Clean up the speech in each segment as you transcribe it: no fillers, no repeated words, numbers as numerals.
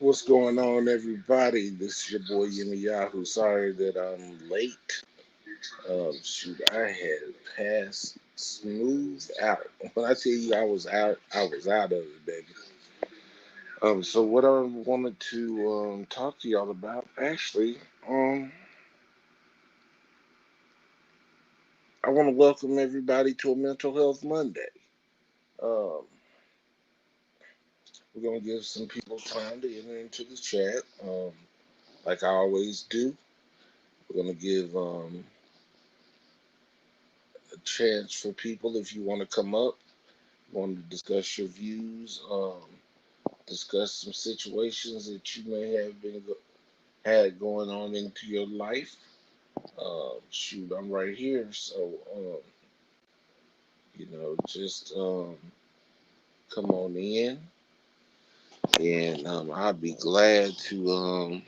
What's going on, everybody? This is your boy Yimmy Yahoo. Sorry that I'm late. Shoot, I had passed smooth out. When I tell you I was out of it, baby. So what I wanted to talk to y'all about, actually, um, I want to welcome everybody to a Mental Health Monday. Um, we're gonna give some people time to enter into the chat, like I always do. We're gonna give a chance for people if you want to come up, want to discuss your views, discuss some situations that you may have had going on into your life. Shoot, I'm right here, so just come on in, and I'll be glad to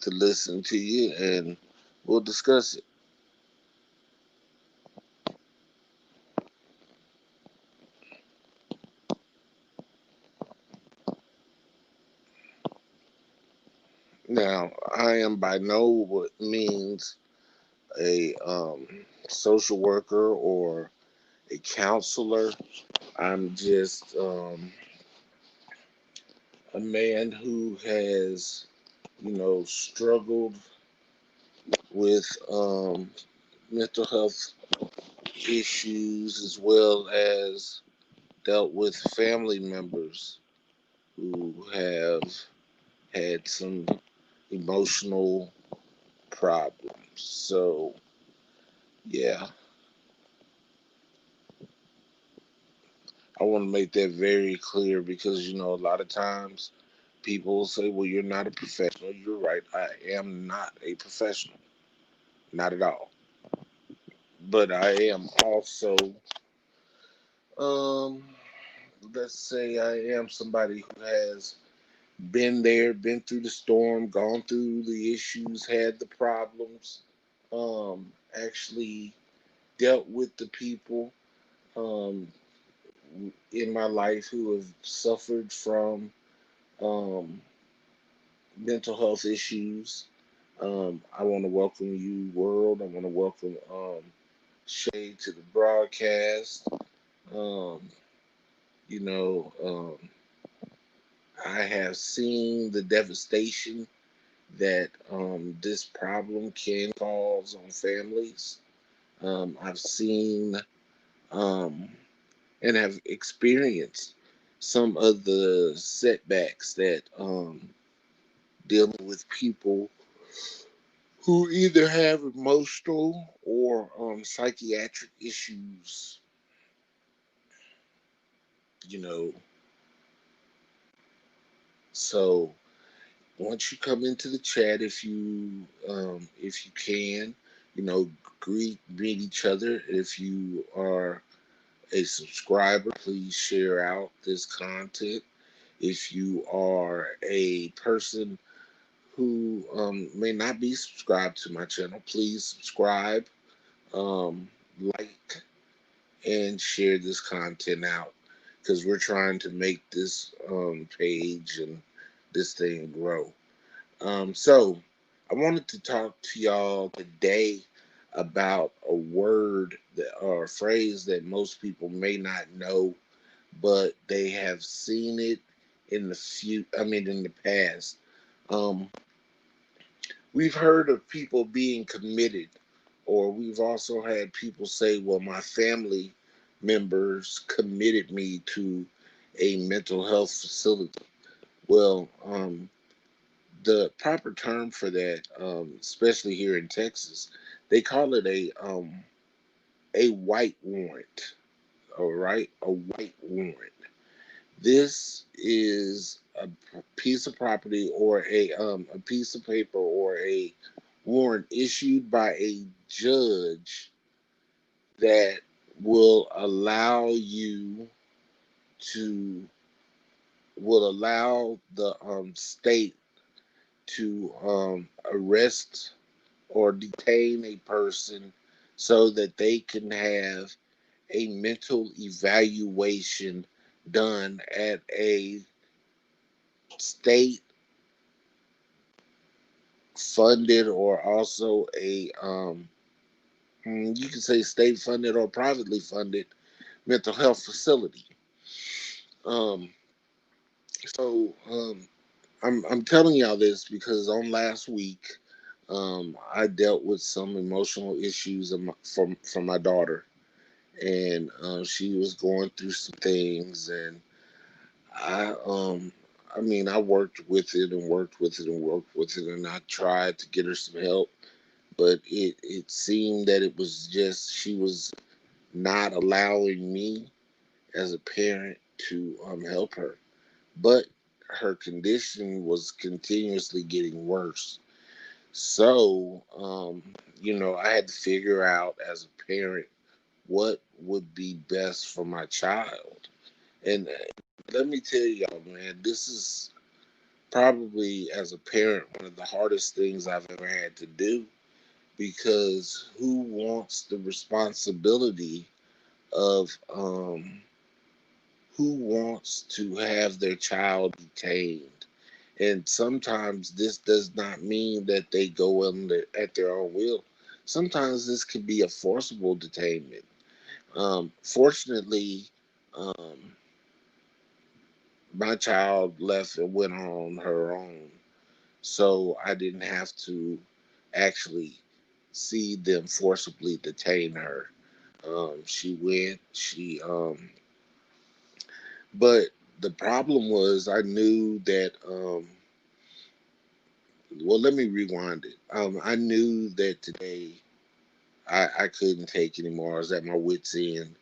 listen to you, and we'll discuss it. Now, I am by no means a social worker or a counselor. I'm just a man who has, struggled with mental health issues as well as dealt with family members who have had some emotional problems. So, yeah, I want to make that very clear because, a lot of times people say, well, you're not a professional. You're right. I am not a professional. Not at all. But I am also, um, let's say I am somebody who has been there, been through the storm, gone through the issues, had the problems, actually dealt with the people um, in my life who have suffered from um, mental health issues. I want to welcome you, world. I want to welcome Shay to the broadcast. Um, you know, um, I have seen the devastation that this problem can cause on families. I've seen um, and have experienced some of the setbacks that dealing with people who either have emotional or psychiatric issues. You know, so once you come into the chat, if you can, greet each other. If you are a subscriber, please share out this content. If you are a person who may not be subscribed to my channel, please subscribe, um, like, and share this content out because we're trying to make this page and this thing grow. So I wanted to talk to y'all today about a word that or a phrase that most people may not know, but they have seen it in the past. Um, we've heard of people being committed, or we've also had people say, well, my family members committed me to a mental health facility. Well, the proper term for that, especially here in Texas, they call it a white warrant. All right, a white warrant. This is a piece of property or a piece of paper or a warrant issued by a judge that will allow you to will allow the state to arrest or detain a person so that they can have a mental evaluation done at a state funded, or also a you can say state funded or privately funded mental health facility. Um, so I'm telling y'all this because on last week, I dealt with some emotional issues from my daughter, and she was going through some things, and I I mean, I worked with it and worked with it and worked with it, and I tried to get her some help, but it seemed that it was just she was not allowing me as a parent to help her. But her condition was continuously getting worse. So, I had to figure out as a parent what would be best for my child. And let me tell y'all, man, this is probably as a parent one of the hardest things I've ever had to do, because who wants the responsibility of who wants to have their child detained? And sometimes this does not mean that they go in at their own will. Sometimes this can be a forcible detainment. Fortunately, um, my child left and went on her own, so I didn't have to actually see them forcibly detain her. She went. But the problem was I knew that. Well, let me rewind it. I knew that today I couldn't take anymore. I was at my wits' end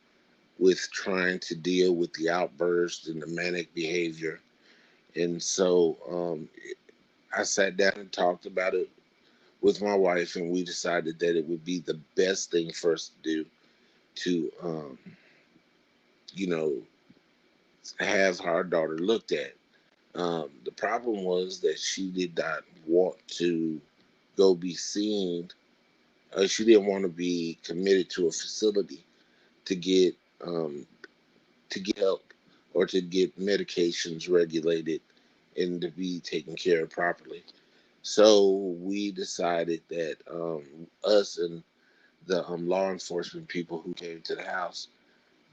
with trying to deal with the outburst and the manic behavior. And so I sat down and talked about it with my wife, and we decided that it would be the best thing for us to do to, you know, have our daughter looked at. The problem was that she did not want to go be seen. She didn't want to be committed to a facility to get um, to get help or to get medications regulated and to be taken care of properly. So we decided that us and the law enforcement people who came to the house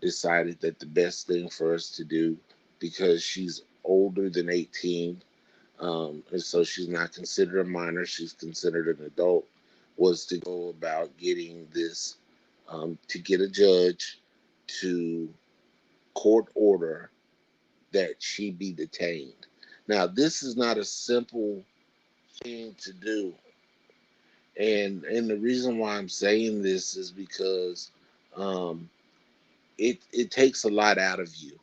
decided that the best thing for us to do, because she's older than 18, and so she's not considered a minor, she's considered an adult, was to go about getting this, to get a judge to court order that she be detained. Now, this is not a simple thing to do, and the reason why I'm saying this is because um, it takes a lot out of you.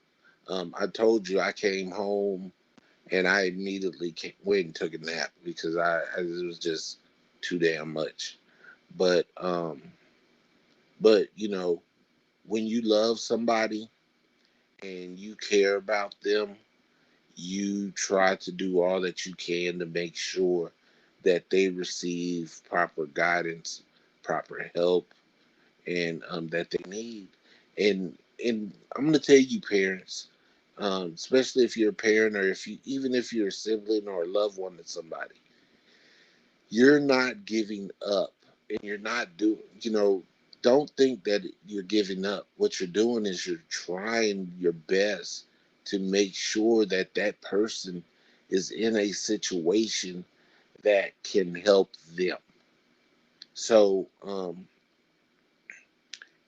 I told you I came home and I immediately went and took a nap because it was just too damn much. But when you love somebody and you care about them, you try to do all that you can to make sure that they receive proper guidance, proper help, and that they need. And I'm going to tell you, parents, especially if you're a parent, or if you even if you're a sibling or a loved one to somebody, you're not giving up, and you're not doing. Don't think that you're giving up. What you're doing is you're trying your best to make sure that that person is in a situation that can help them. So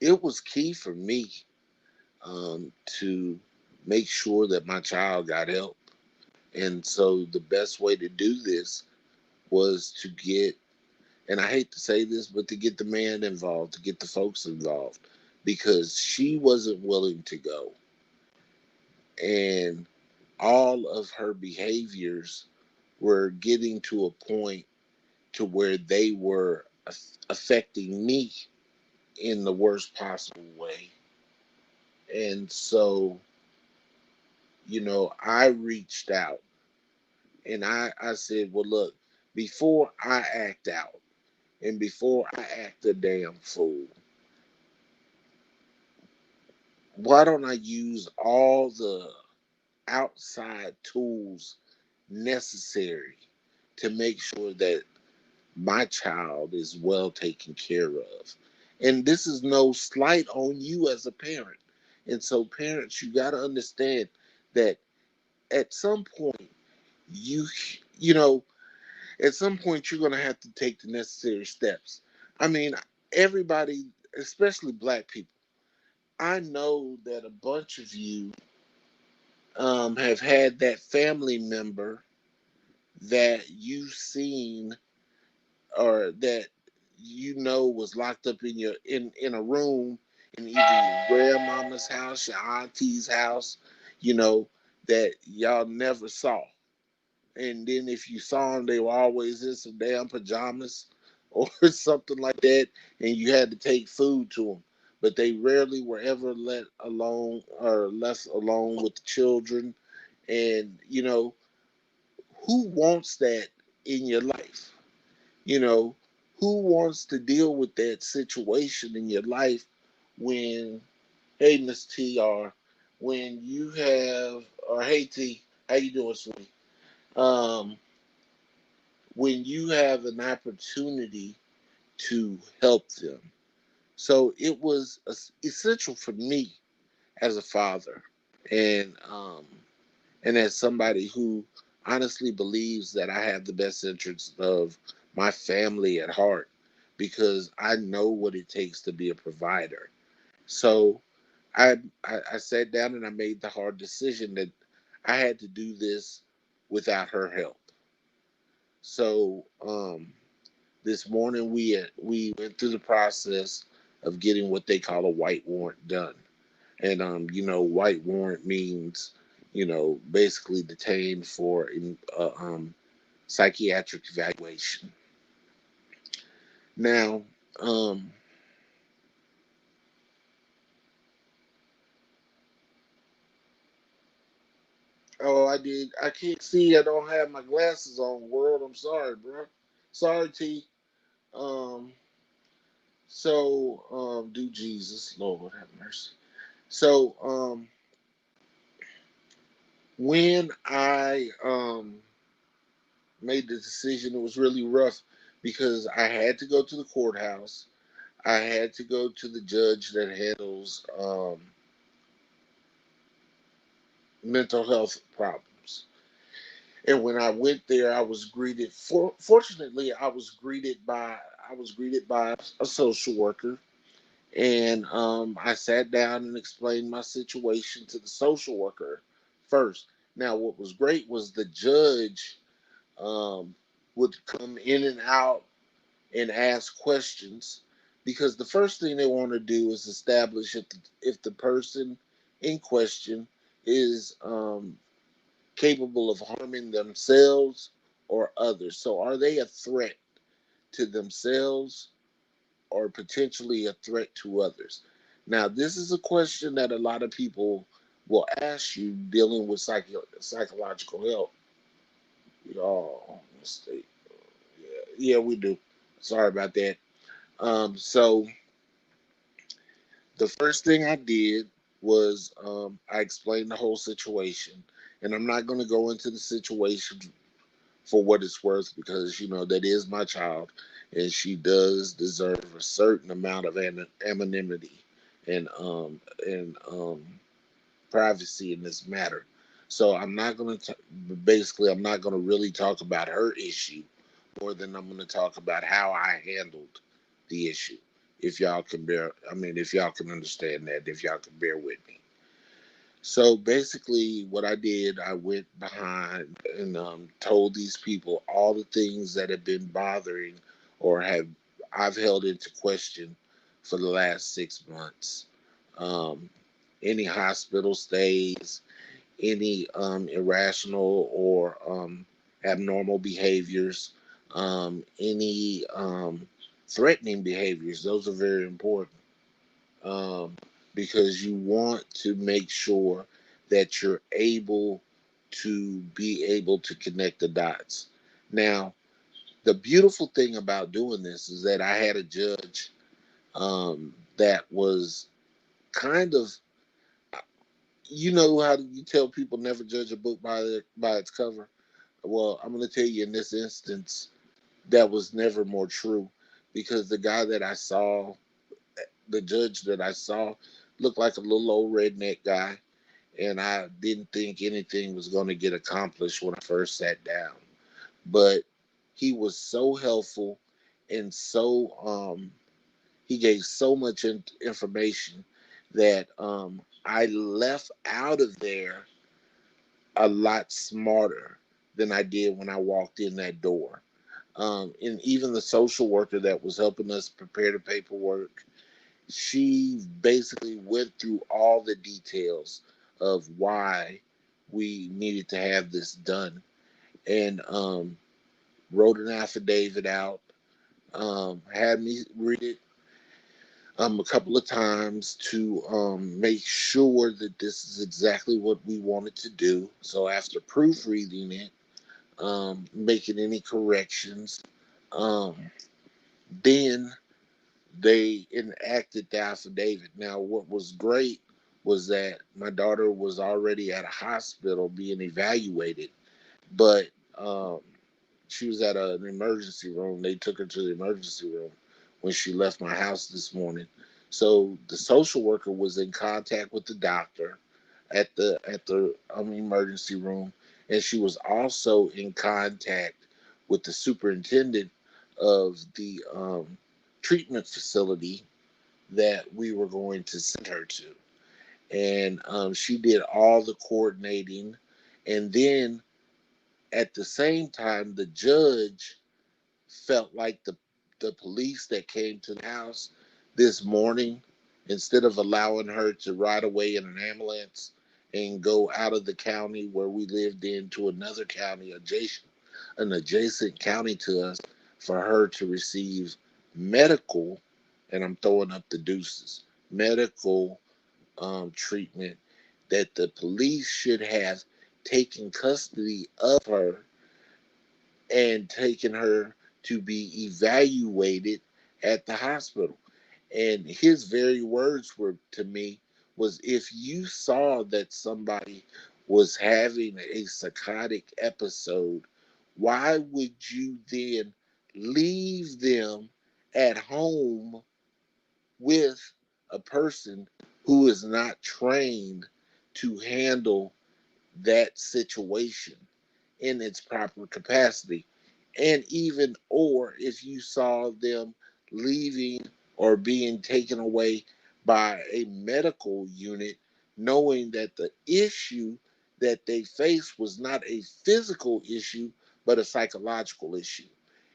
it was key for me to make sure that my child got help. And so the best way to do this was to get, and I hate to say this, but to get the man involved, to get the folks involved, because she wasn't willing to go. And all of her behaviors were getting to a point to where they were affecting me in the worst possible way. And so, I reached out, and I said, well, look, before I act out and before I act a damn fool, why don't I use all outside tools necessary to make sure that my child is well taken care of. And this is no slight on you as a parent. And so, parents, you got to understand that at some point, you, you know, at some point, you're going to have to take the necessary steps. I mean, everybody, especially black people, I know that a bunch of you have had that family member that you've seen or that was locked up in your in a room in either your grandmama's house, your auntie's house, you know, that y'all never saw. And then if you saw them, they were always in some damn pajamas or something like that, and you had to take food to them. But they rarely were ever let alone or left alone with the children. And who wants that in your life? You know, who wants to deal with that situation in your life when, hey, Miss T, or when you have, or hey T, how you doing, sweetie? Um, when you have an opportunity to help them. So it was essential for me as a father, and as somebody who honestly believes that I have the best interests of my family at heart, because I know what it takes to be a provider. So I sat down and I made the hard decision that I had to do this without her help. So this morning we went through the process of getting what they call a white warrant done. And white warrant means, basically detained for psychiatric evaluation. Now, um, oh, I did. I can't see. I don't have my glasses on. World, I'm sorry, bro. Sorry, T. Um, do Jesus, Lord have mercy. So, when I made the decision, it was really rough because I had to go to the courthouse. I had to go to the judge that handles mental health problems. And when I went there, I was greeted. Fortunately, I was greeted by a social worker, and I sat down and explained my situation to the social worker first. Now, what was great was the judge um, would come in and out and ask questions, because the first thing they want to do is establish if the person in question is capable of harming themselves or others. So, are they a threat to themselves or potentially a threat to others? Now, this is a question that a lot of people will ask you dealing with psychological help. Oh, mistake. Yeah, we do. Sorry about that. So the first thing I did was I explained the whole situation, and I'm not going to go into the situation for what it's worth, because that is my child, and she does deserve a certain amount of anonymity and privacy in this matter. So I'm not going to basically I'm not going to really talk about her issue more than I'm going to talk about how I handled the issue. If y'all can if y'all can understand that, if y'all can bear with me. So basically, what I did, I went behind and told these people all the things that have been bothering or have I've held into question for the last 6 months. Um, any hospital stays, any irrational or abnormal behaviors, any threatening behaviors. Those are very important, um, because you want to make sure that you're able to connect the dots. Now, the beautiful thing about doing this is that I had a judge that was kind of, You know how you tell people never judge a book by its cover. Well, I'm going to tell you in this instance that was never more true, because the guy that I saw, the judge that I saw, looked like a little old redneck guy, and I didn't think anything was going to get accomplished when I first sat down. But he was so helpful, and he gave so much information that I left out of there a lot smarter than I did when I walked in that door. And even the social worker that was helping us prepare the paperwork, she basically went through all the details of why we needed to have this done, and wrote an affidavit out, had me read it a couple of times to make sure that this is exactly what we wanted to do. So after proofreading it, making any corrections, um, then they enacted the affidavit. Now, what was great was that my daughter was already at a hospital being evaluated, but um, she was at an emergency room. They took her to the emergency room when she left my house this morning. So the social worker was in contact with the doctor at the emergency room, and she was also in contact with the superintendent of the treatment facility that we were going to send her to. And she did all the coordinating, and then at the same time, the judge felt like the police that came to the house this morning, instead of allowing her to ride away in an ambulance and go out of the county where we lived in to another county adjacent, an adjacent county to us, for her to receive medical, and I'm throwing up the deuces, medical treatment, that the police should have taken custody of her and taken her to be evaluated at the hospital. And his very words were to me was, if you saw that somebody was having a psychotic episode, why would you then leave them at home with a person who is not trained to handle that situation in its proper capacity? And even, or if you saw them leaving or being taken away by a medical unit, knowing that the issue that they faced was not a physical issue but a psychological issue.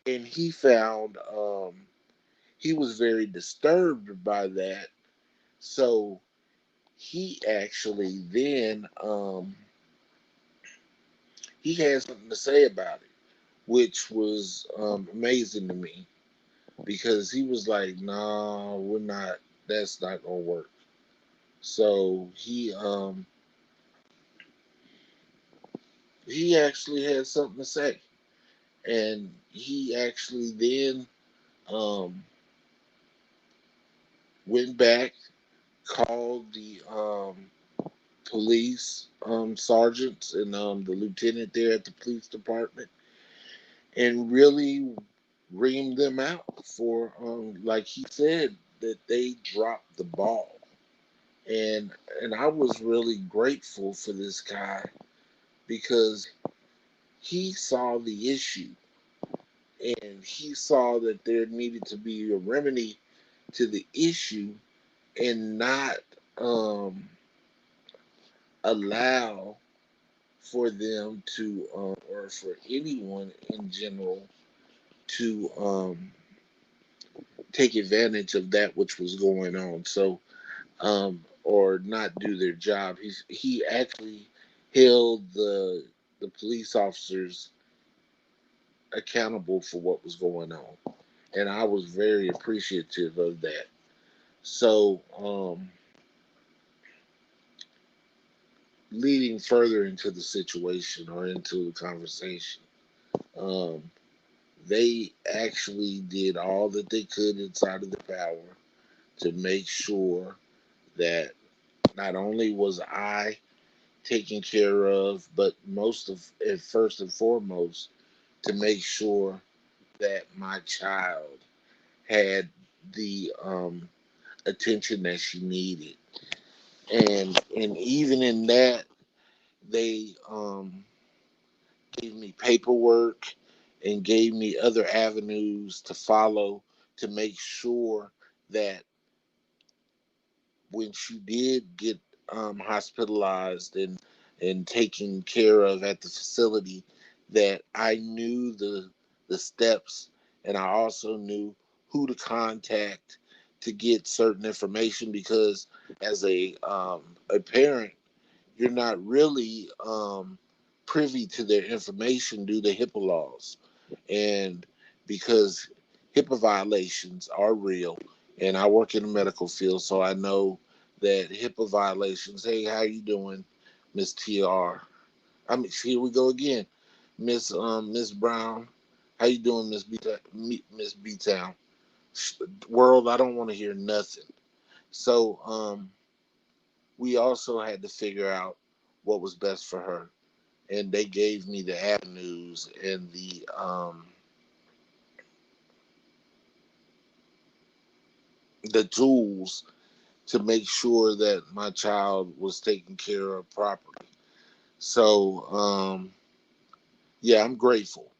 And he was very disturbed by that. So he actually then he had something to say about it, which was amazing to me, because he was like, "Nah, we're not. That's not gonna work." So he actually had something to say, and he actually then um, went back, called the police sergeants and the lieutenant there at the police department, and really reamed them out for, like he said, that they dropped the ball. And I was really grateful for this guy, because he saw the issue, and he saw that there needed to be a remedy to the issue, and not um, allow for them to, or for anyone in general to take advantage of that which was going on. So or not do their job. He actually held the police officers accountable for what was going on, and I was very appreciative of that. So, leading further into the situation or into the conversation, um, they actually did all that they could inside of their power to make sure that not only was I taken care of, but most of it, first and foremost, to make sure that my child had the attention that she needed. And even in that, they gave me paperwork and gave me other avenues to follow to make sure that when she did get hospitalized and taken care of at the facility, that I knew the steps, and I also knew who to contact to get certain information, because as a parent, you're not really privy to their information due to HIPAA laws, and because HIPAA violations are real, and I work in the medical field, so I know that HIPAA violations. Hey, how you doing, Miss TR? I mean, here we go again, Miss Brown. How you doing, Miss B Town? World, I don't want to hear nothing. So we also had to figure out what was best for her, and they gave me the avenues and the tools to make sure that my child was taken care of properly. So yeah, I'm grateful.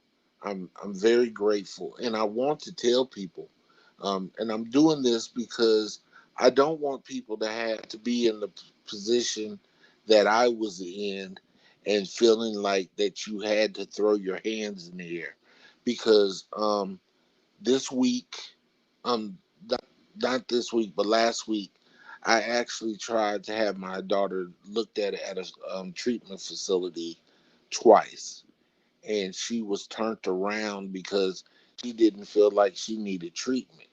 I'm very grateful, and I want to tell people, and I'm doing this because I don't want people to have to be in the position that I was in, and feeling like that you had to throw your hands in the air, because this week, um, not, not this week, but last week, I actually tried to have my daughter looked at a treatment facility twice, and she was turned around because she didn't feel like she needed treatment.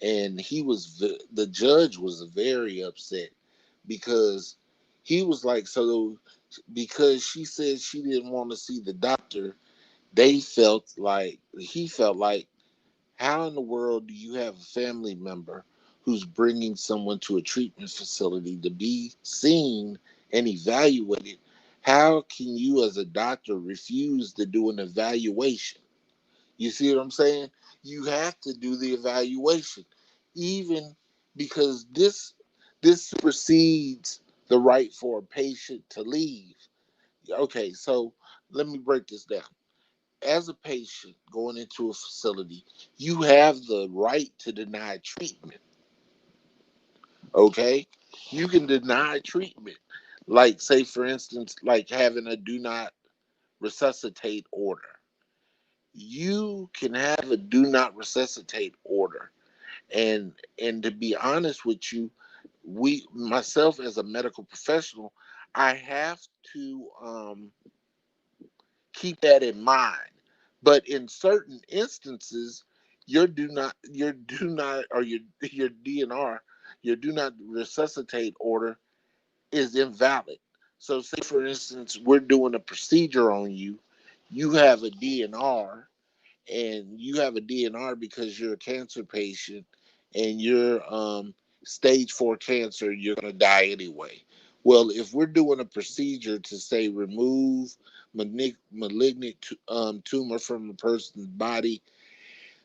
And the judge was very upset, because he was like, so because she said she didn't want to see the doctor, he felt like, how in the world do you have a family member who's bringing someone to a treatment facility to be seen and evaluated? How can you, as a doctor, refuse to do an evaluation? You see what I'm saying? You have to do the evaluation, even because this supersedes the right for a patient to leave. Okay, so let me break this down. As a patient going into a facility, you have the right to deny treatment. Okay? You can deny treatment. Like, say, for instance, like having a do not resuscitate order. You can have a do not resuscitate order. And to be honest with you, myself as a medical professional, I have to keep that in mind. But in certain instances, your DNR, your do not resuscitate order, is invalid. So say for instance we're doing a procedure on you, you have a DNR, and you have a DNR because you're a cancer patient, and you're stage 4 cancer, you're going to die anyway. Well, if we're doing a procedure to say remove malignant tumor from a person's body,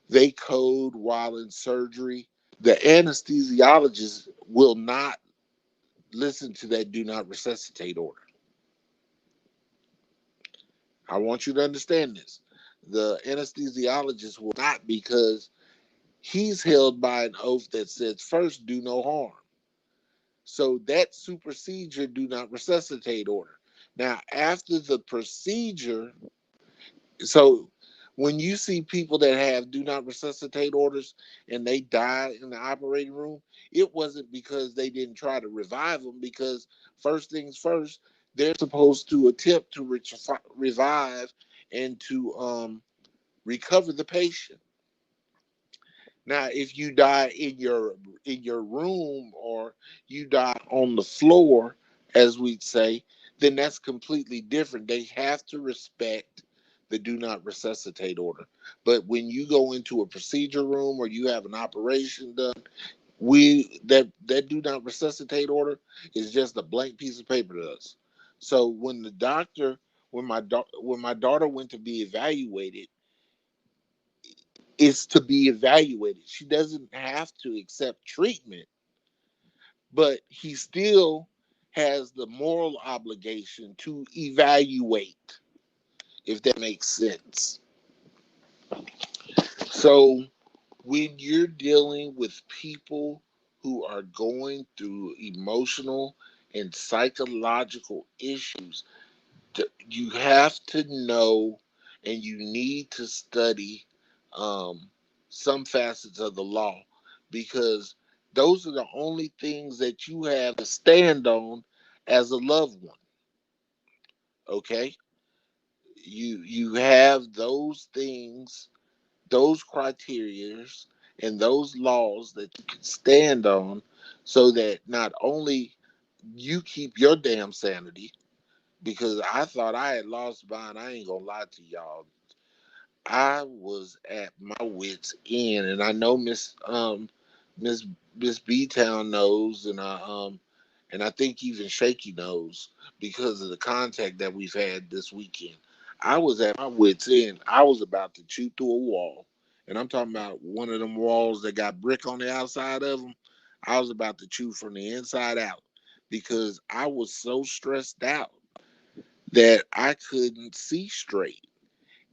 they code while in surgery. The anesthesiologist will not listen to that do not resuscitate order. I want you to understand this. The anesthesiologist will not, because he's held by an oath that says, first, do no harm. So that supersedes your do not resuscitate order. Now, after the procedure, so when you see people that have do not resuscitate orders and they die in the operating room, it wasn't because they didn't try to revive them, because first things first, they're supposed to attempt to revive and to recover the patient. Now, if you die in your room, or you die on the floor, as we'd say, then that's completely different. They have to respect the do not resuscitate order. But when you go into a procedure room or you have an operation done, we that do not resuscitate order is just a blank piece of paper to us. So when the doctor, when my daughter went to be evaluated, it's to be evaluated. She doesn't have to accept treatment, but he still has the moral obligation to evaluate, if that makes sense. So when you're dealing with people who are going through emotional and psychological issues, you have to know and you need to study um, some facets of the law, because those are the only things that you have to stand on as a loved one. Okay, you have those things, those criterias, and those laws that you can stand on, so that not only you keep your damn sanity, because I thought I had lost mine. I ain't gonna lie to y'all. I was at my wits end, and I know Miss Miss B Town knows, and I think even Shaky knows, because of the contact that we've had this weekend. I was at my wits end. I was about to chew through a wall, and I'm talking about one of them walls that got brick on the outside of them. I was about to chew from the inside out, because I was so stressed out that I couldn't see straight,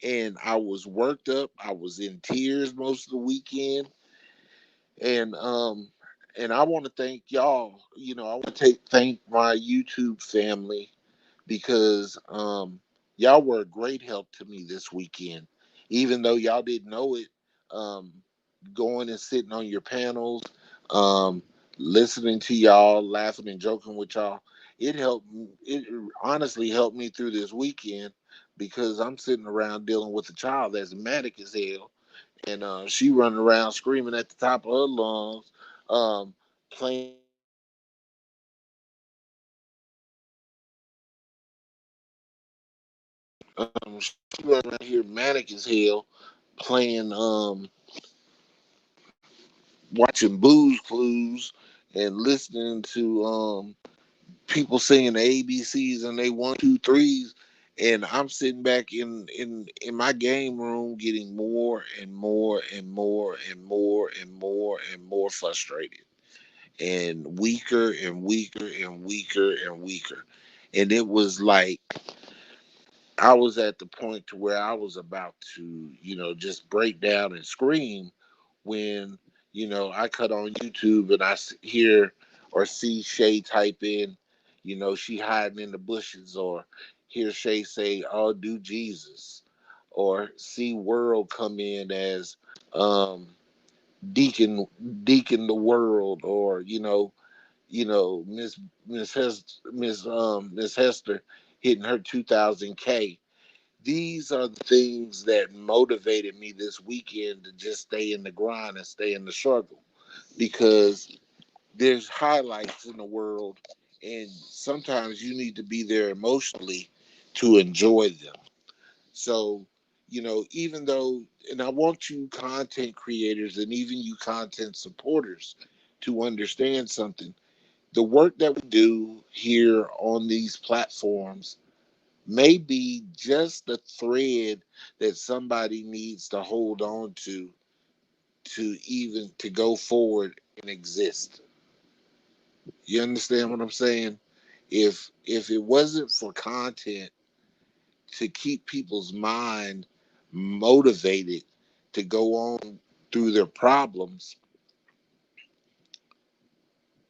and I was worked up. I was in tears most of the weekend, and I want to thank y'all. I want to thank my YouTube family, because y'all were a great help to me this weekend, even though y'all didn't know it. Um, Going and sitting on your panels, um, listening to y'all, laughing and joking with y'all, it helped. It honestly helped me through this weekend, because I'm sitting around dealing with a child that's manic as hell, and she running around screaming at the top of her lungs, playing she running around here manic as hell, playing watching Booze Clues and listening to people singing the ABCs and they 1 2 3s, and I'm sitting back in my game room getting more and more and more and more and more and more frustrated, and weaker and weaker and weaker and weaker. And it was like I was at the point to where I was about to, just break down and scream, when, I cut on YouTube and hear or see Shay type in, she hiding in the bushes, or hear Shay say, "Oh, do Jesus," or see World come in as um, Deacon, Deacon the World, or Miss Hester hitting her 2000K. These are the things that motivated me this weekend to just stay in the grind and stay in the struggle, because there's highlights in the world, and sometimes you need to be there emotionally to enjoy them. So, even though, and I want you content creators and even you content supporters to understand something. The work that we do here on these platforms may be just the thread that somebody needs to hold on to even to go forward and exist. You understand what I'm saying? If it wasn't for content to keep people's mind motivated to go on through their problems,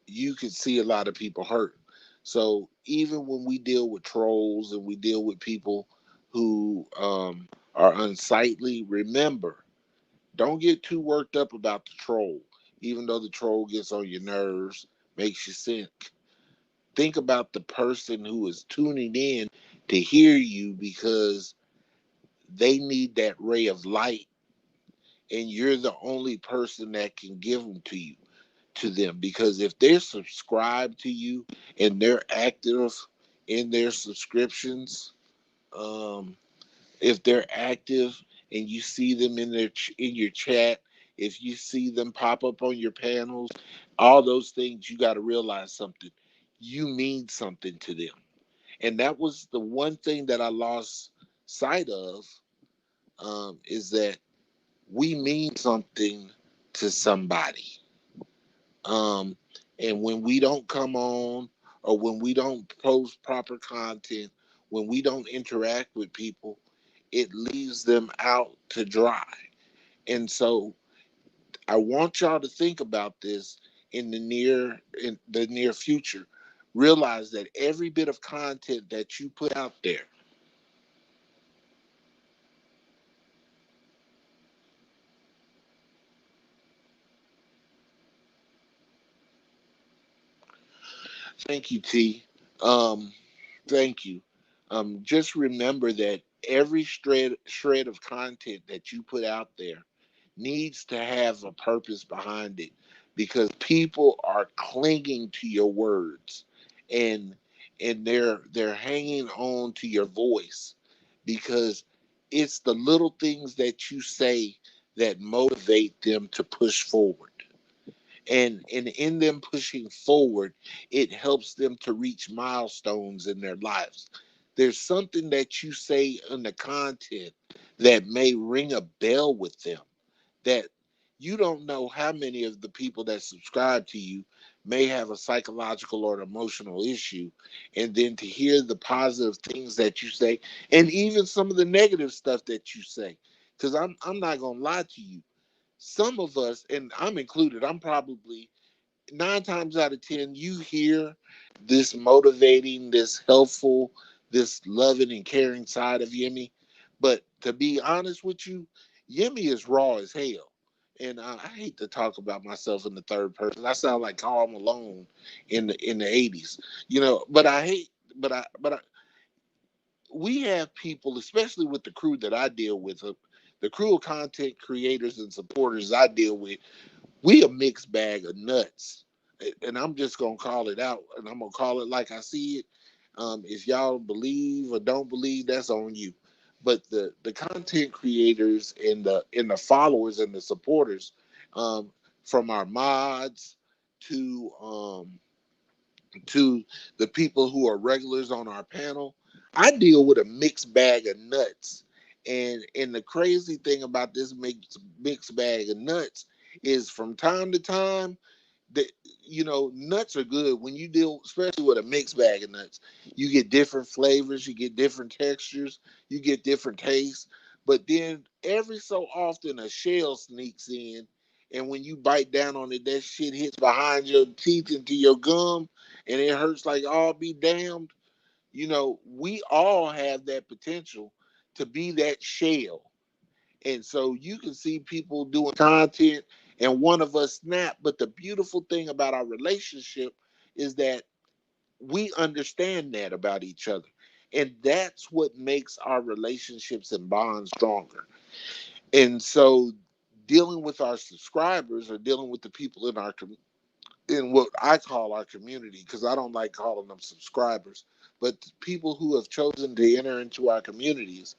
you could see a lot of people hurt. So even when we deal with trolls and we deal with people who are unsightly, remember, don't get too worked up about the troll. Even though the troll gets on your nerves, makes you sick, think about the person who is tuning in to hear you, because they need that ray of light, and you're the only person that can give them to them, because if they're subscribed to you and they're active in their subscriptions, um, if they're active and you see them in your chat, if you see them pop up on your panels, all those things, you got to realize something. You mean something to them, And that was the one thing that I lost sight of, is that we mean something to somebody. Um, and when we don't come on, or when we don't post proper content, when we don't interact with people, it leaves them out to dry. And so I want y'all to think about this in the near future. Realize that every bit of content that you put out there. Thank you, T. Um, Thank you. Just remember that every shred of content that you put out there needs to have a purpose behind it, because people are clinging to your words, and they're hanging on to your voice, because it's the little things that you say that motivate them to push forward. And in them pushing forward, it helps them to reach milestones in their lives. There's something that you say in the content that may ring a bell with them, that you don't know how many of the people that subscribe to you may have a psychological or an emotional issue. And then to hear the positive things that you say, and even some of the negative stuff that you say, because I'm not gonna lie to you, some of us, and I'm included, I'm probably 9 times out of 10, you hear this motivating, this helpful, this loving and caring side of Yemi. But to be honest with you, Yemi is raw as hell. And I hate to talk about myself in the third person. I sound like Carl Malone in the 80s, But I hate, but we have people, especially with the crew that I deal with, the crew of content creators and supporters I deal with. We a mixed bag of nuts, and I'm just gonna call it out, and I'm gonna call it like I see it. If y'all believe or don't believe, that's on you. But the content creators and the followers and the supporters, um, from our mods to to the people who are regulars on our panel, I deal with a mixed bag of nuts. And the crazy thing about this mixed bag of nuts is, from time to time, that nuts are good when you deal, especially with a mixed bag of nuts. You get different flavors, you get different textures, you get different tastes. But then every so often a shell sneaks in, and when you bite down on it, that shit hits behind your teeth into your gum, and it hurts like all be damned. We all have that potential to be that shell. And so you can see people doing content and one of us snap. But the beautiful thing about our relationship is that we understand that about each other. And that's what makes our relationships and bonds stronger. And so dealing with our subscribers, or dealing with the people in what I call our community, because I don't like calling them subscribers, but people who have chosen to enter into our communities,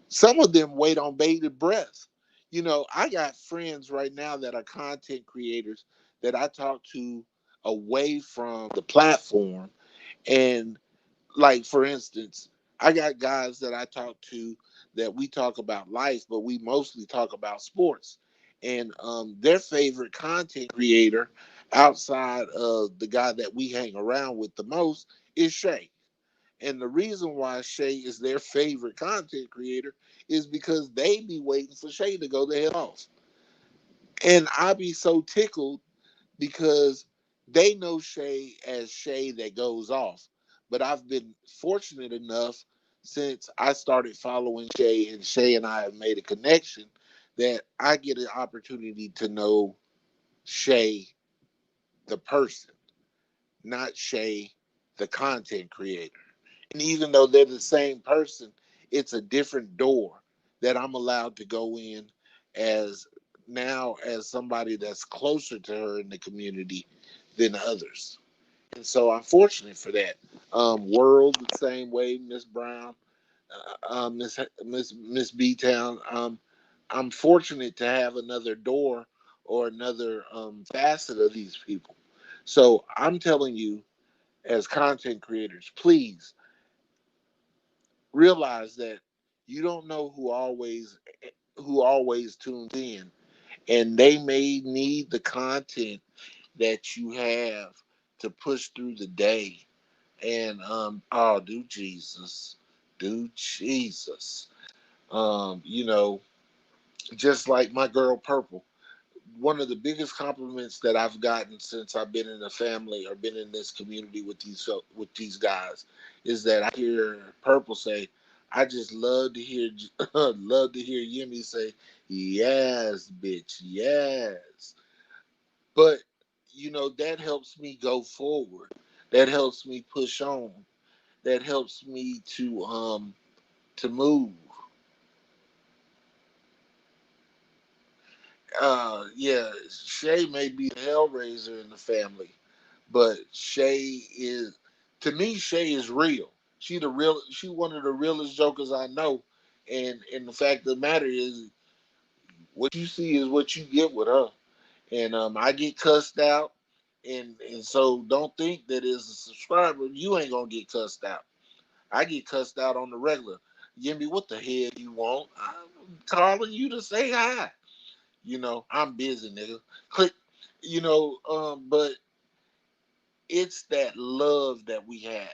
some of them wait on bated breath. I got friends right now that are content creators that I talk to away from the platform. And, like, for instance, I got guys that I talk to that we talk about life, but we mostly talk about sports. And their favorite content creator outside of the guy that we hang around with the most is Shay. And the reason why Shay is their favorite content creator is because they be waiting for Shay to go the hell off. And I be so tickled because they know Shay as Shay that goes off. But I've been fortunate enough, since I started following Shay and Shay and I have made a connection, that I get an opportunity to know Shay the person, not Shay the content creator. And even though they're the same person, it's a different door that I'm allowed to go in, as as somebody that's closer to her in the community than others. And so I'm fortunate for that. World the same way, Miss Brown, Miss B Town. I'm fortunate to have another door or another facet of these people. So I'm telling you, as content creators, please realize that you don't know who always tunes in, and they may need the content that you have to push through the day. And oh, do Jesus. You know, just like my girl Purple. One of the biggest compliments that I've gotten since I've been in the family or been in this community with these guys is that I hear Purple say, "I just love to hear love to hear Yemi say, yes, bitch, yes." But that helps me go forward. That helps me push on. That helps me to move. Yeah, Shay may be the hellraiser in the family, but Shay is, to me, Shay is real. She one of the realest jokers I know. And the fact of the matter is, what you see is what you get with her. And I get cussed out, and so don't think that as a subscriber you ain't gonna get cussed out. I get cussed out on the regular. Jimmy, what the hell you want? I'm calling you to say hi. I'm busy, nigga. Click. But it's that love that we have.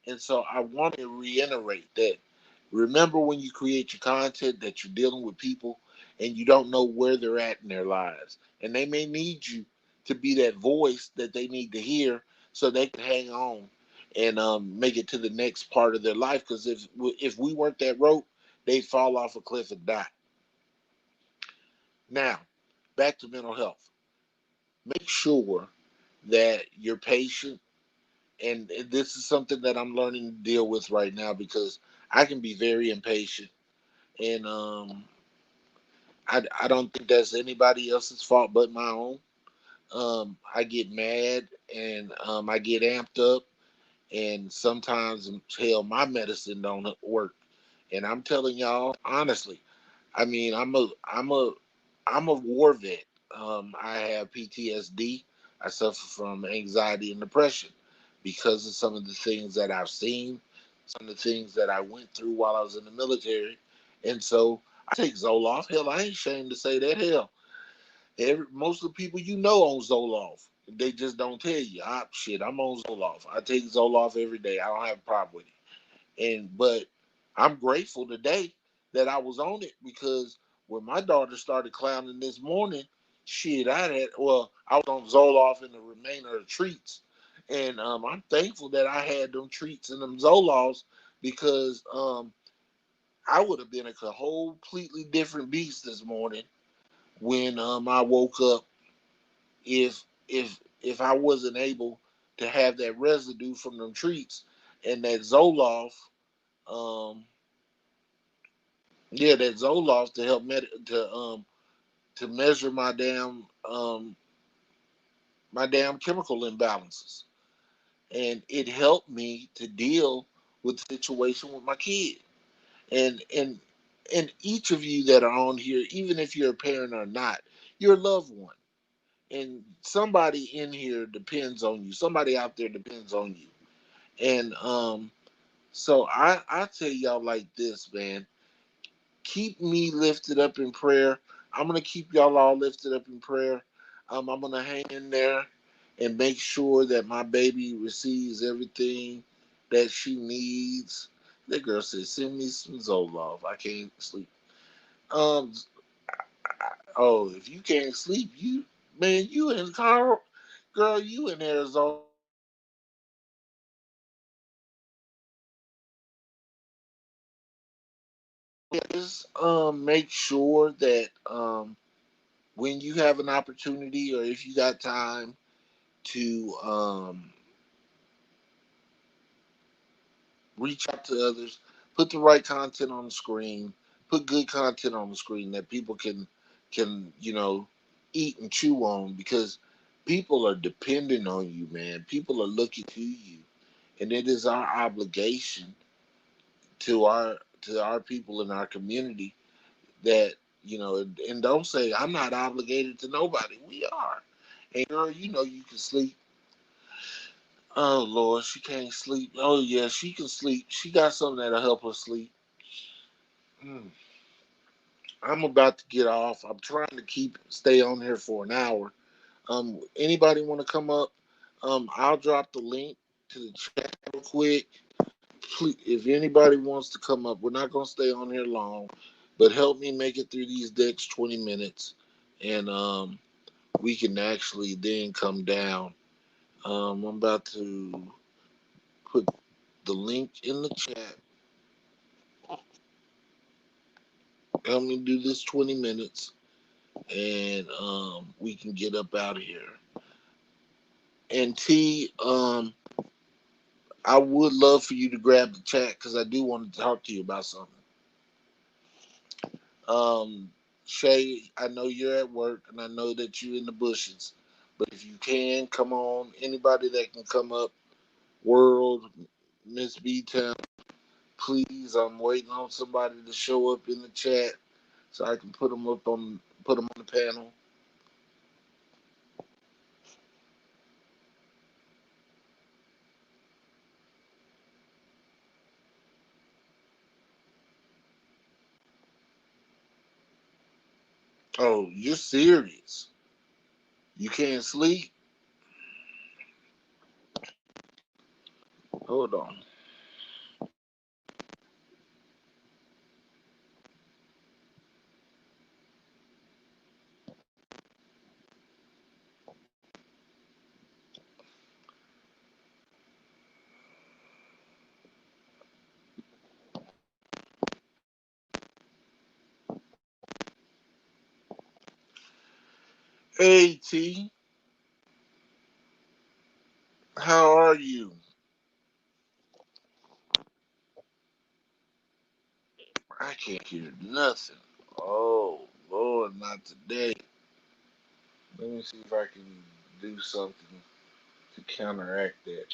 And so I want to reiterate that. Remember, when you create your content, that you're dealing with people and you don't know where they're at in their lives. And they may need you to be that voice that they need to hear so they can hang on and make it to the next part of their life. Because if we weren't that rope, they'd fall off a cliff and die. Now, back to mental health. Make sure that you're patient, and this is something that I'm learning to deal with right now because I can be very impatient, and I don't think that's anybody else's fault but my own. I get mad, and I get amped up, and sometimes, hell, my medicine don't work. And I'm telling y'all honestly, I mean, I'm a war vet. I have PTSD. I suffer from anxiety and depression because of some of the things that I've seen, some of the things that I went through while I was in the military. And so I take Zoloft. Hell, I ain't ashamed to say that. Hell, most of the people on Zoloft. They just don't tell you. Shit, I'm on Zoloft. I take Zoloft every day. I don't have a problem with it. But I'm grateful today that I was on it, because when my daughter started clowning this morning, shit, I was on Zoloft and the remainder of the treats. And I'm thankful that I had them treats and them Zolofts, because I would have been a completely different beast this morning when I woke up, if I wasn't able to have that residue from them treats and that Zoloft, um, yeah, that Zoloft to help to measure my damn chemical imbalances, and it helped me to deal with the situation with my kid. And each of you that are on here, even if you're a parent or not, you're a loved one, and somebody in here depends on you. Somebody out there depends on you. And so I tell y'all like this, man. Keep me lifted up in prayer. I'm gonna keep y'all all lifted up in prayer. I'm gonna hang in there and make sure that my baby receives everything that she needs. That girl said, "Send me some Zoloft. I can't sleep." Um. Oh, if you can't sleep, you in Colorado, girl, you in Arizona. Just make sure that when you have an opportunity, or if you got time to reach out to others, put the right content on the screen, put good content on the screen that people can eat and chew on, because people are depending on you, man. People are looking to you, and it is our obligation to our people in our community that, and don't say I'm not obligated to nobody. We are. And girl, you can sleep. Oh Lord, she can't sleep. Oh yeah, she can sleep. She got something that'll help her sleep. Hmm. I'm about to get off. I'm trying to stay on here for an hour. Anybody want to come up? I'll drop the link to the chat real quick. Please, if anybody wants to come up, we're not gonna stay on here long, but help me make it through these next 20 minutes, and we can actually then come down. I'm about to put the link in the chat. Help me do this 20 minutes, and we can get up out of here. And T, I would love for you to grab the chat because I do want to talk to you about something. Um, Shay, I know you're at work and I know that you're in the bushes, but if you can, come on. Anybody that can come up, World, Miss B Town, please. I'm waiting on somebody to show up in the chat so I can put them on the panel. Oh, you're serious? You can't sleep? Hold on. Hey T, how are you? I can't hear nothing. Oh Lord, not today. Let me see if I can do something to counteract that.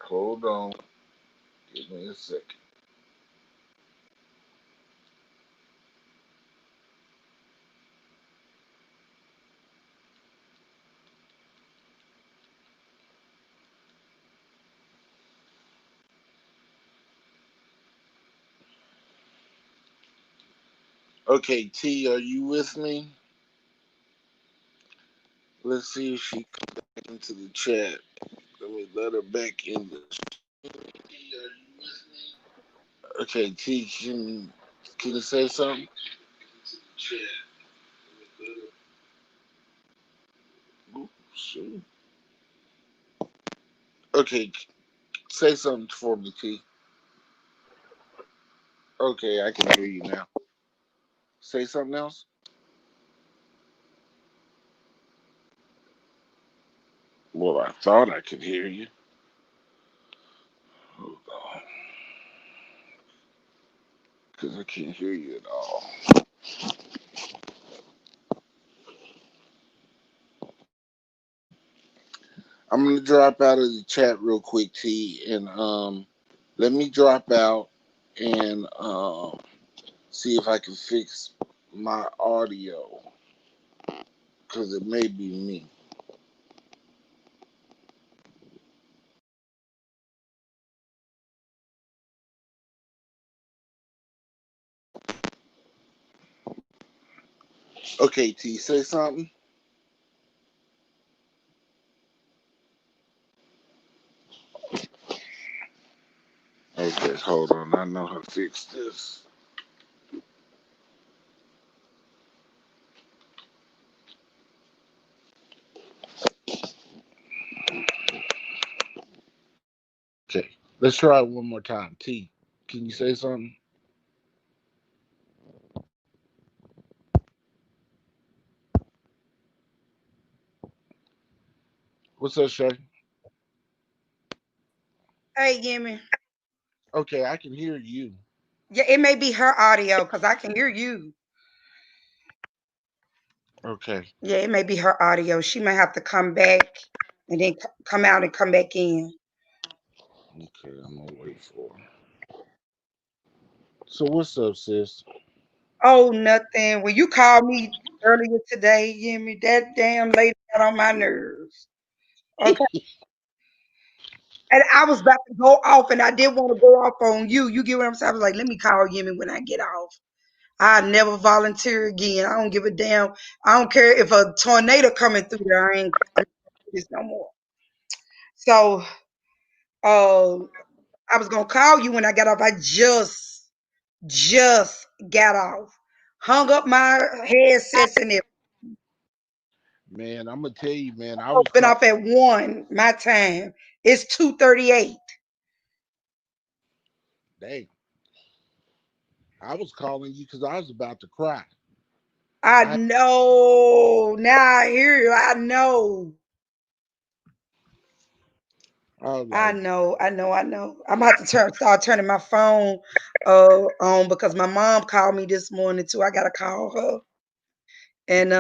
Hold on. Give me a second. Okay, T, are you with me? Let's see if she comes back into the chat. Let me let her back in the. T, are you with me? Okay, T, can you say something? Chat. Ooh, shoot. Okay, say something for me, T. Okay, I can hear you now. Say something else. Well, I thought I could hear you. Hold on, because I can't hear you at all. I'm gonna drop out of the chat real quick, T, and let me drop out and see if I can fix my audio because it may be me. Okay, T, say something. Okay, hold on. I know how to fix this. Okay, let's try it one more time. T, can you say something? What's up, Shay? Hey, Yemi. Okay, I can hear you. Yeah, it may be her audio because I can hear you. Okay, Yeah, it may be her audio. She may have to come back and then come out and come back in. okay, I'm gonna wait for her. So what's up, sis? Oh, nothing. When you called me earlier today, Yemi, that damn lady got on my nerves. Okay. And I was about to go off, and I didn't want to go off on you. You get what I'm saying? I was like, let me call Yemi when I get off. I never volunteer again. I don't give a damn. I don't care if a tornado coming through there. I ain't do this no more. So, uh, I was gonna call you when I got off. I just got off. Hung up my headsets and it Man, I'm gonna tell you, man. I was opened call. off at 1 my time. It's 2:38. Dang, I was calling you because I was about to cry. I I know. Now I hear you. I know. I was I like, know. I know. I know. I'm about to start turning my phone on because my mom called me this morning too. I gotta call her. And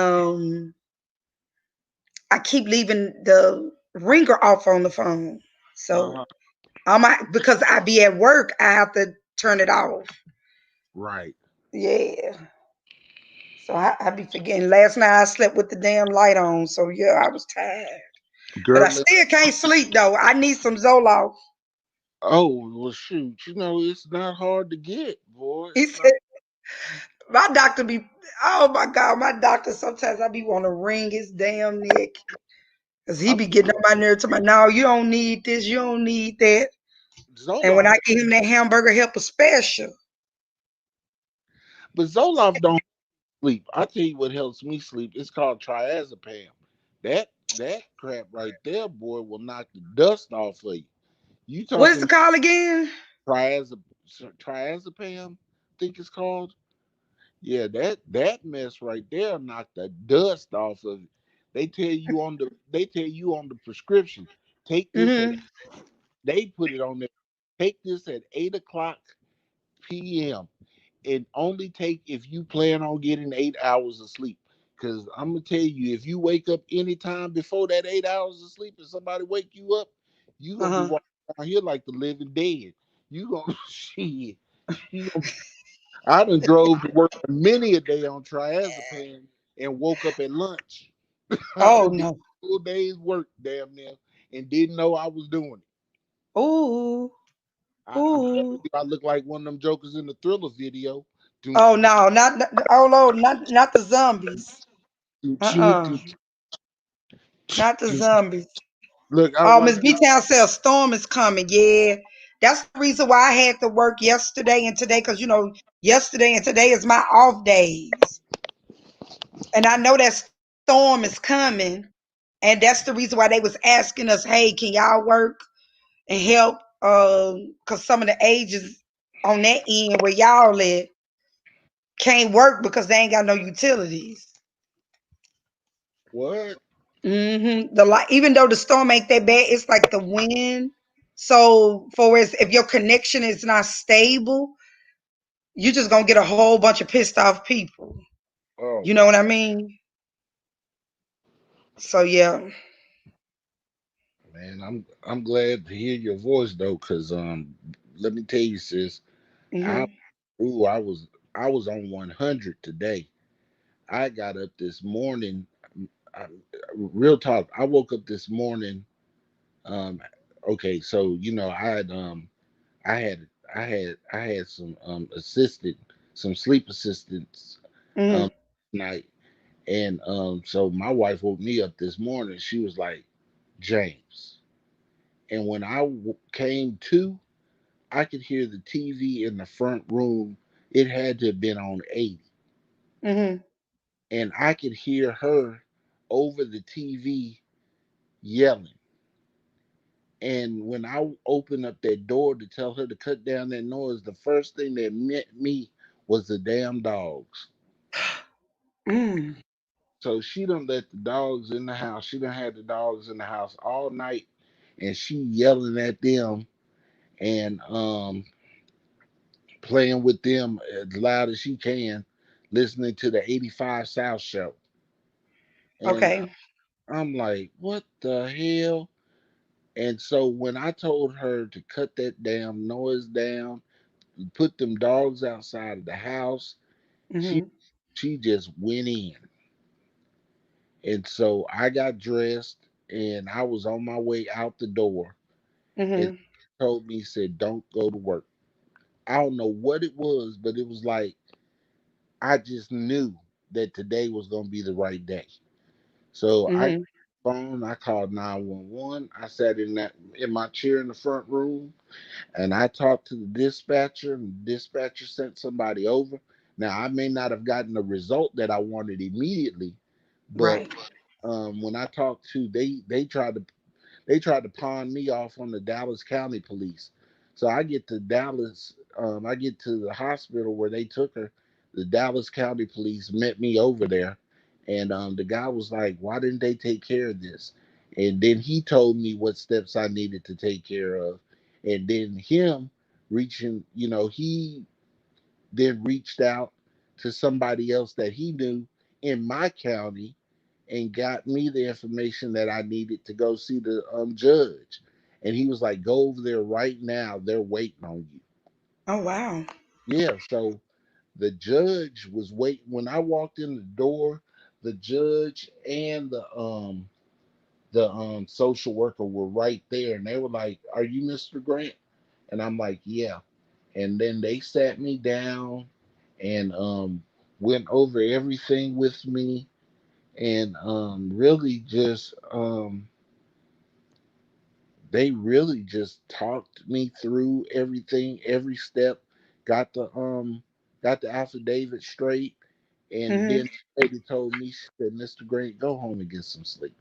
I keep leaving the ringer off on the phone. So uh-huh, I might because I be at work, I have to turn it off. right, Yeah. So I be forgetting. Last night I slept with the damn light on. So yeah, I was tired. But I girl. still can't sleep though. I need some Zoloft. Oh well, shoot. You know it's not hard to get, boy. He It's not. said my doctor be oh my God, my doctor sometimes I be want to wring his damn neck. Cause he I'm be getting on my nerve to my no, you don't need this, you don't need that. And when Zoloft, I give him that hamburger helper special, but Zoloft don't sleep. I tell you what helps me sleep. It's called triazepam. That crap right there, boy, will knock the dust off of you. You what is talking the call again? triazep triazepam? Think it's called. Yeah, that mess right there knock the dust off of it. They tell you on the prescription. Take this at Mm-hmm. they put it on there. Take this at 8 o'clock p.m. and only take if you plan on getting 8 hours of sleep. Cause I'm gonna tell you, if you wake up anytime before that 8 hours of sleep and somebody wake you up, you gonna be Uh-huh. walking around here like the living dead. You gonna shit. You gonna, I done drove to work many a day on triazepam and woke up at lunch. I Oh done did no. a full day's work damn near and didn't know I was doing it. Ooh. I'm telling Ooh. you, I look like one of them jokers in the Thriller video. Doom, Oh no, oh Lord, not the zombies. doom, doom, Uh-uh. doom, Not the doom. zombies. Look, I was Oh, like, Miss B Town said a storm is coming. Yeah. That's the reason why I had to work yesterday and today, because yesterday and today is my off days. And I know that storm is coming. And that's the reason why they was asking us, hey, can y'all work and help? Cause some of the ages on that end where y'all live can't work because they ain't got no utilities. what? The light, even though the storm ain't that bad, it's like the wind. So, for as if your connection is not stable, you just gonna get a whole bunch of pissed off people. Oh You know what man, I mean? So yeah. man, I'm glad to hear your voice though, cause let me tell you, sis, I Hmm. ooh, I was on 100 today. I got up this morning. I, Real talk. I woke up this morning. Um, okay, so I had I had some some sleep assistants um Hmm. night. And so my wife woke me up this morning. She was like, James. And when came to, I could hear the TV in the front room. It had to have been on 80. Hmm. And I could hear her over the TV yelling. And when I opened up that door to tell her to cut down that noise, the first thing that met me was the damn dogs. Mm. So she done let the dogs in the house. She done had the dogs in the house all night, and she yelling at them and playing with them as loud as she can, listening to the 85 South show. And Okay. I'm like, what the hell? And so when I told her to cut that damn noise down, put them dogs outside of the house, she Hmm. she just went in. And so I got dressed and I was on my way out the door, and Mhm. told me, said, "Don't go to work." I don't know what it was, but it was like I just knew that today was gonna be the right day. So I got Mhm. the phone, I called 911. I sat in my chair in the front room, and I talked to the dispatcher, and the dispatcher sent somebody over. Now I may not have gotten the result that I wanted immediately, but Right. when I talked to they tried to pawn me off on the Dallas County Police. So I get to Dallas, I get to the hospital where they took her. The Dallas County Police met me over there, and the guy was like, "Why didn't they take care of this?" And then he told me what steps I needed to take care of, and then him reaching, he then reached out to somebody else that he knew in my county and got me the information that I needed to go see the judge. And he was like, "Go over there right now. They're waiting on you." Oh wow. Yeah. So the judge was waiting when I walked in the door. The judge and the social worker were right there, and they were like, "Are you Mr. Grant?" And I'm like, "Yeah." And then they sat me down and went over everything with me, and really just they really just talked me through everything, every step, got the affidavit straight, and Mhm. then the lady told me, she said, "Mr. Grant, go home and get some sleep."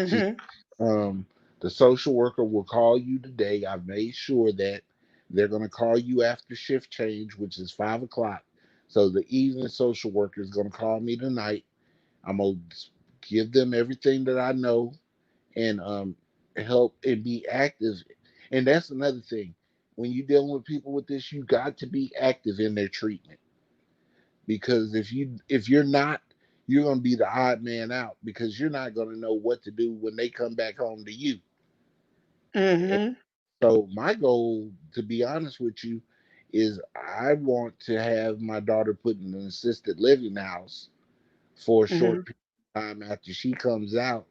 She Mhm. um the social worker will call you today. I've made sure that they're gonna call you after shift change, which is 5 o'clock. So the evening social worker is gonna call me tonight. I'm gonna give them everything that I know, and help and be active. And that's another thing. When you're dealing with people with this, you got to be active in their treatment, because if you're not, you're gonna be the odd man out, because you're not gonna know what to do when they come back home to you. And Mhm. so my goal, to be honest with you, is I want to have my daughter put in an assisted living house for a short Mhm. period of time after she comes out,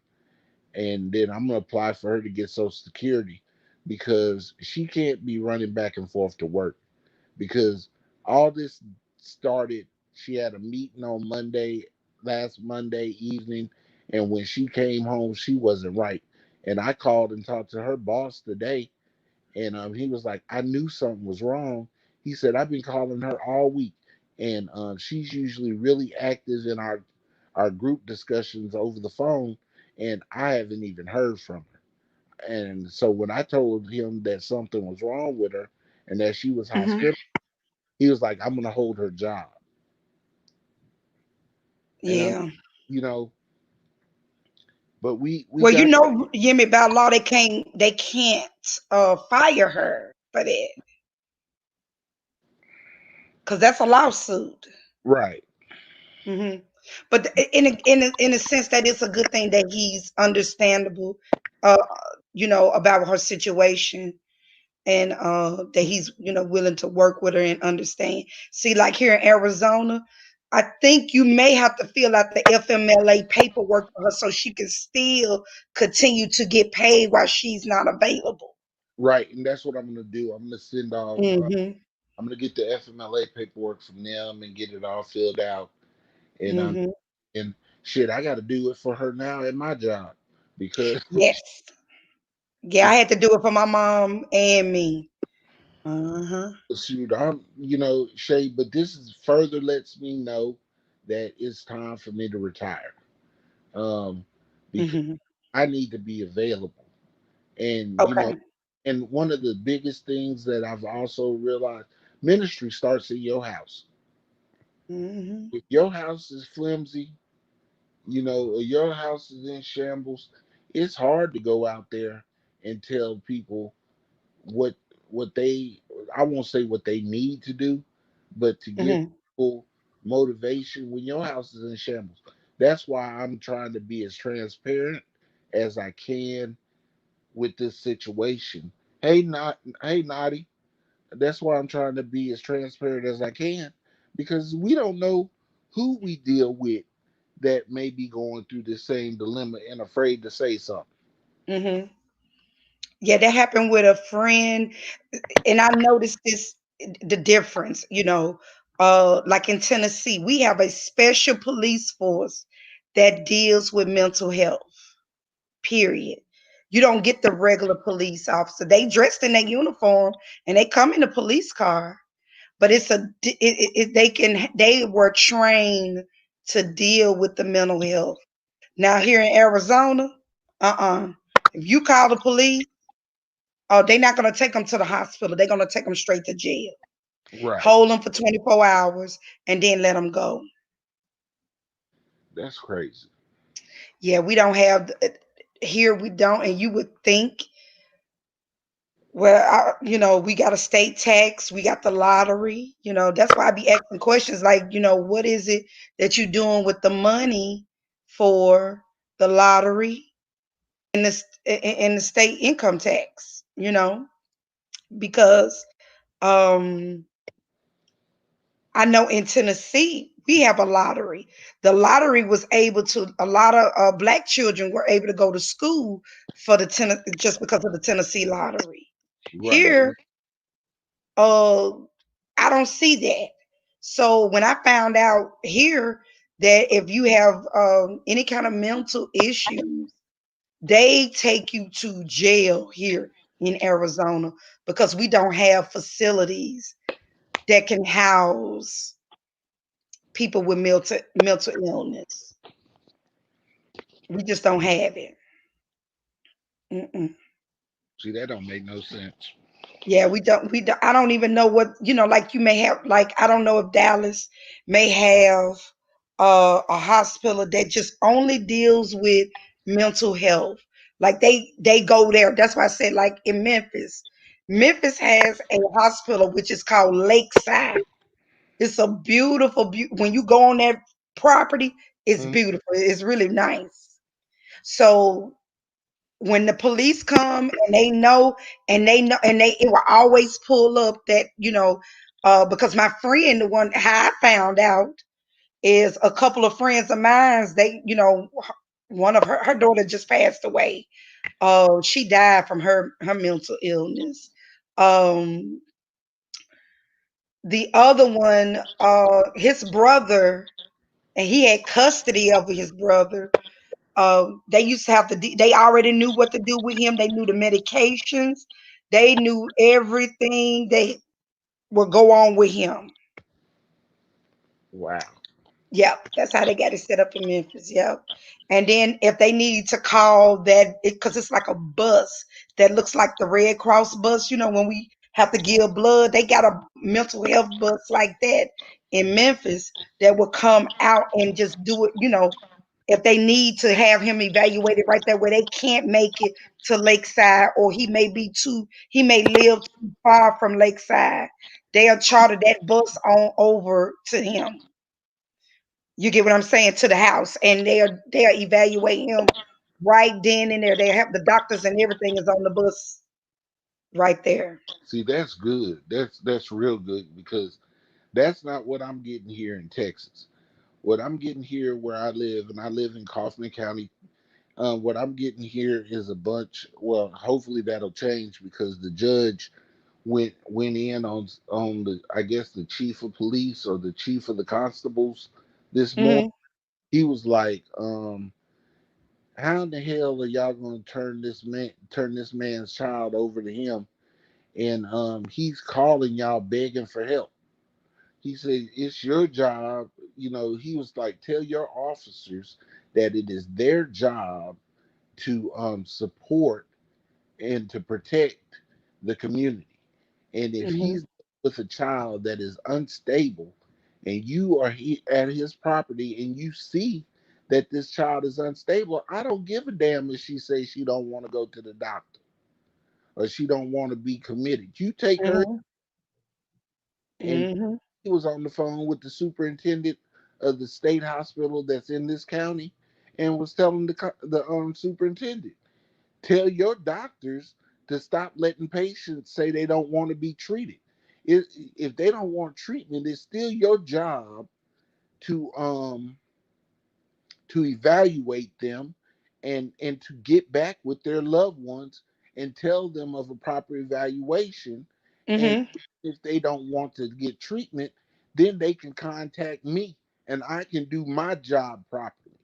and then I'm gonna apply for her to get Social Security, because she can't be running back and forth to work. Because all this started, she had a meeting on Monday, last Monday evening, and when she came home, she wasn't right. And I called and talked to her boss today, and he was like, "I knew something was wrong." He said, "I've been calling her all week, and she's usually really active in our group discussions over the phone, and I haven't even heard from her." And so when I told him that something was wrong with her and that she was Mhm. hospitable, he was like, "I'm gonna hold her job." And I'm, Yeah. you know, but we Well, you got know, Yemi, by law they can't fire her for that because that's a lawsuit. right, Hmm. But in a sense, that it's a good thing that he's understandable, uh, about her situation, and that he's willing to work with her and understand. See, like here in Arizona, I think you may have to fill out the FMLA paperwork for her so she can still continue to get paid while she's not available. right, and that's what I'm gonna do. I'm gonna send off. Mhm. I'm gonna get the FMLA paperwork from them and get it all filled out. And Mhm. and shit, I got to do it for her now at my job, because Yes. Yeah, I had to do it for my mom and me. Uh-huh. shoot, Shay. But this is further lets me know that it's time for me to retire. Um, because Mhm. I need to be available, and Okay. and one of the biggest things that I've also realized, ministry starts in your house. Mhm. If your house is flimsy, or your house is in shambles, it's hard to go out there and tell people what what they I won't say what they need to do, but to give Mhm. people motivation when your house is in shambles. That's why I'm trying to be as transparent as I can with this situation. Hey Naughty, that's why I'm trying to be as transparent as I can, because we don't know who we deal with that may be going through the same dilemma and afraid to say something. Hmm. Yeah, that happened with a friend, and I noticed this the difference. Like in Tennessee, we have a special police force that deals with mental health. Period. You don't get the regular police officer. They dressed in their uniform and they come in a police car, but they were trained to deal with the mental health. Now here in Arizona, uh-uh. If you call the police, oh, they're not gonna take them to the hospital. They're gonna take them straight to jail. Right. Hold them for 24 hours and then let them go. That's crazy. Yeah, we don't have here. We don't, and you would think. Well, we got a state tax, we got the lottery. That's why I be asking questions like, what is it that you're doing with the money for the lottery and the state income tax? Because um, I know in Tennessee we have a lottery. The lottery was able to a lot of black children were able to go to school for just because of the Tennessee lottery. Right. Here, uh, I don't see that. So when I found out here that if you have any kind of mental issues, they take you to jail here in Arizona because we don't have facilities that can house people with mental illness. We just don't have it. Mm-mm. See, that don't make no sense. Yeah, we don't. We don't, I don't even know what Like you may have. Like I don't know if Dallas may have a hospital that just only deals with mental health. Like they go there. That's why I said like in Memphis. Memphis has a hospital which is called Lakeside. It's a beautiful. When you go on that property, it's Mhm. beautiful. It's really nice. So when the police come and they it will always pull up that because my friend, the one how I found out is a couple of friends of mine, they one of her daughter just passed away. She died from her mental illness. Um the other one, his brother, and he had custody of his brother. They used to have to. They already knew what to do with him. They knew the medications. They knew everything they would go on with him. Wow. Yep, that's how they got it set up in Memphis. Yep. And then if they need to call that, because it's like a bus that looks like the Red Cross bus. When we have to give blood, they got a mental health bus like that in Memphis that will come out and just do it. If they need to have him evaluated right there where they can't make it to Lakeside, or he may live too far from Lakeside, they'll charter that bus on over to him. You get what I'm saying? To the house, and they'll evaluate him right then and there. They have the doctors and everything is on the bus right there. See, that's good. That's real good because that's not what I'm getting here in Texas. What I'm getting here where I live, and I live in Kaufman County. What I'm getting here is a bunch. Well, hopefully that'll change because the judge went in on the, I guess, the chief of police or the chief of the constables this morning. Hmm. He was like, "How in the hell are y'all going to turn this man's child over to him?" And he's calling y'all begging for help. He said, "It's your job." He was like, "Tell your officers that it is their job to support and to protect the community. And if Hmm. he's with a child that is unstable, and you are at his property and you see that this child is unstable, I don't give a damn if she says she don't want to go to the doctor or she don't want to be committed. You take her." Hmm. And Hmm. he was on the phone with the superintendent of the state hospital that's in this county and was telling the superintendent, "Tell your doctors to stop letting patients say they don't want to be treated. If they don't want treatment, it's still your job to to evaluate them and to get back with their loved ones and tell them of a proper evaluation. And Mm-hmm. if they don't want to get treatment, then they can contact me and I can do my job properly.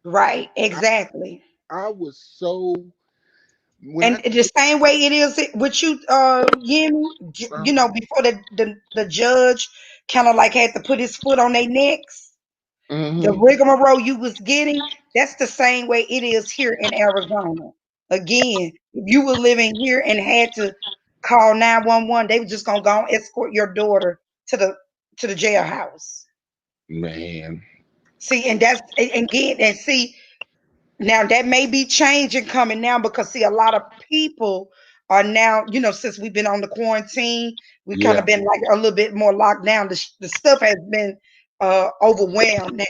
Right. I, Exactly. I was so when And I the same way it is with you, Yemi, uh, before the judge kind of like had to put his foot on their necks, the hmm rigmarole you was getting, that's the same way it is here in Arizona. Again, if you were living here and had to call 911, they were just gonna go and escort your daughter to the jailhouse. man, See, and that's and again, and see, now that may be changing coming now because see, a lot of people are now, since we've been on the quarantine, we kind of yeah, been like a little bit more locked down. The stuff has been overwhelmed now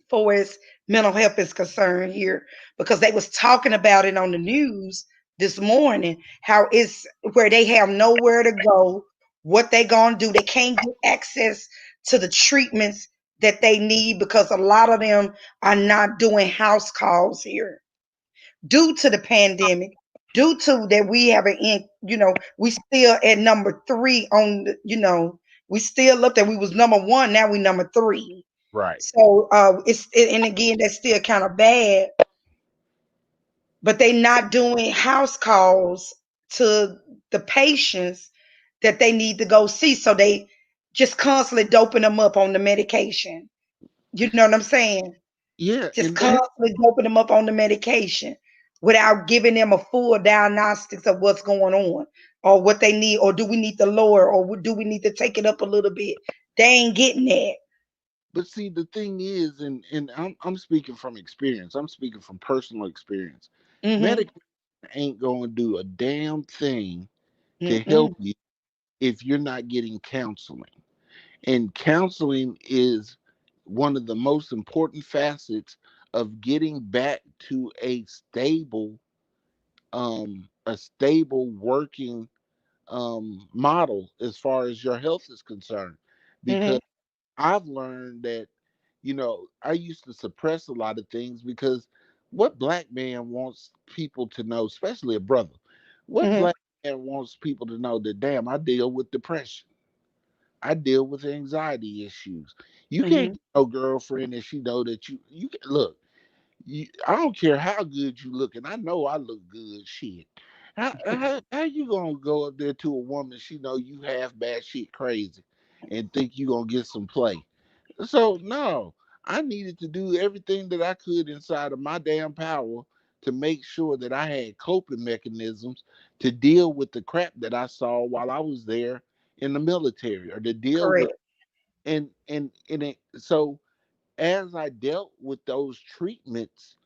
for as mental health is concerned here because they was talking about it on the news this morning how it's where they have nowhere to go, what they gonna do, they can't get access to the treatments that they need because a lot of them are not doing house calls here due to the pandemic, due to that we have an in, we still at number three on the, we still up there. We was number one, now we number three. right. So and again, that's still kind of bad, but they not doing house calls to the patients that they need to go see. So they just constantly doping them up on the medication. You know what I'm saying? Yeah, Just and that constantly doping them up on the medication without giving them a full diagnostics of what's going on or what they need, or do we need to lower, or do we need to take it up a little bit? They ain't getting that. but see the thing is, and I'm speaking from experience. I'm speaking from personal experience. Mm-hmm. Medication ain't going to do a damn thing to help Mm-mm. you if you're not getting counseling. And counseling is one of the most important facets of getting back to a stable working model as far as your health is concerned. Because Mm-hmm. I've learned that, I used to suppress a lot of things because what black man wants people to know, especially a brother, what Mm-hmm. black man wants people to know that, damn, I deal with depression. I deal with anxiety issues. You can't Mm-hmm. get no girlfriend and she know that you can look. I don't care how good you look, and I know I look good. Shit, how you gonna go up there to a woman she know you half bad shit crazy, and think you gonna get some play? So no, I needed to do everything that I could inside of my damn power to make sure that I had coping mechanisms to deal with the crap that I saw while I was there in the military, or to deal with Correct. so as I dealt with those treatments,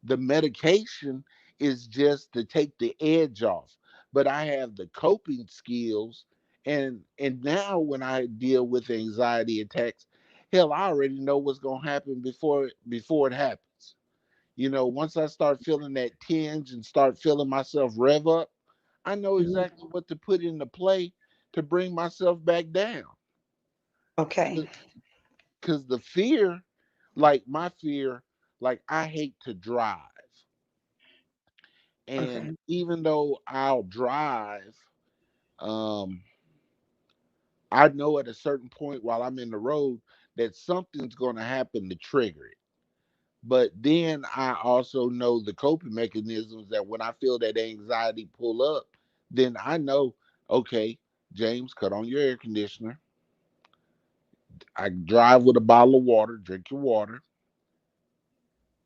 the medication is just to take the edge off. But I have the coping skills, and now when I deal with anxiety attacks, hell, I already know what's gonna happen before it happens. Once I start feeling that tinge and start feeling myself rev up, I know Mhm. exactly what to put into play to bring myself back down. Okay. Because the fear, like my fear, like I hate to drive. And Okay. even though I'll drive, um, I know at a certain point while I'm in the road that something's going to happen to trigger it. But then I also know the coping mechanisms that when I feel that anxiety pull up, then I know, okay, James, cut on your air conditioner. I drive with a bottle of water, drink your water,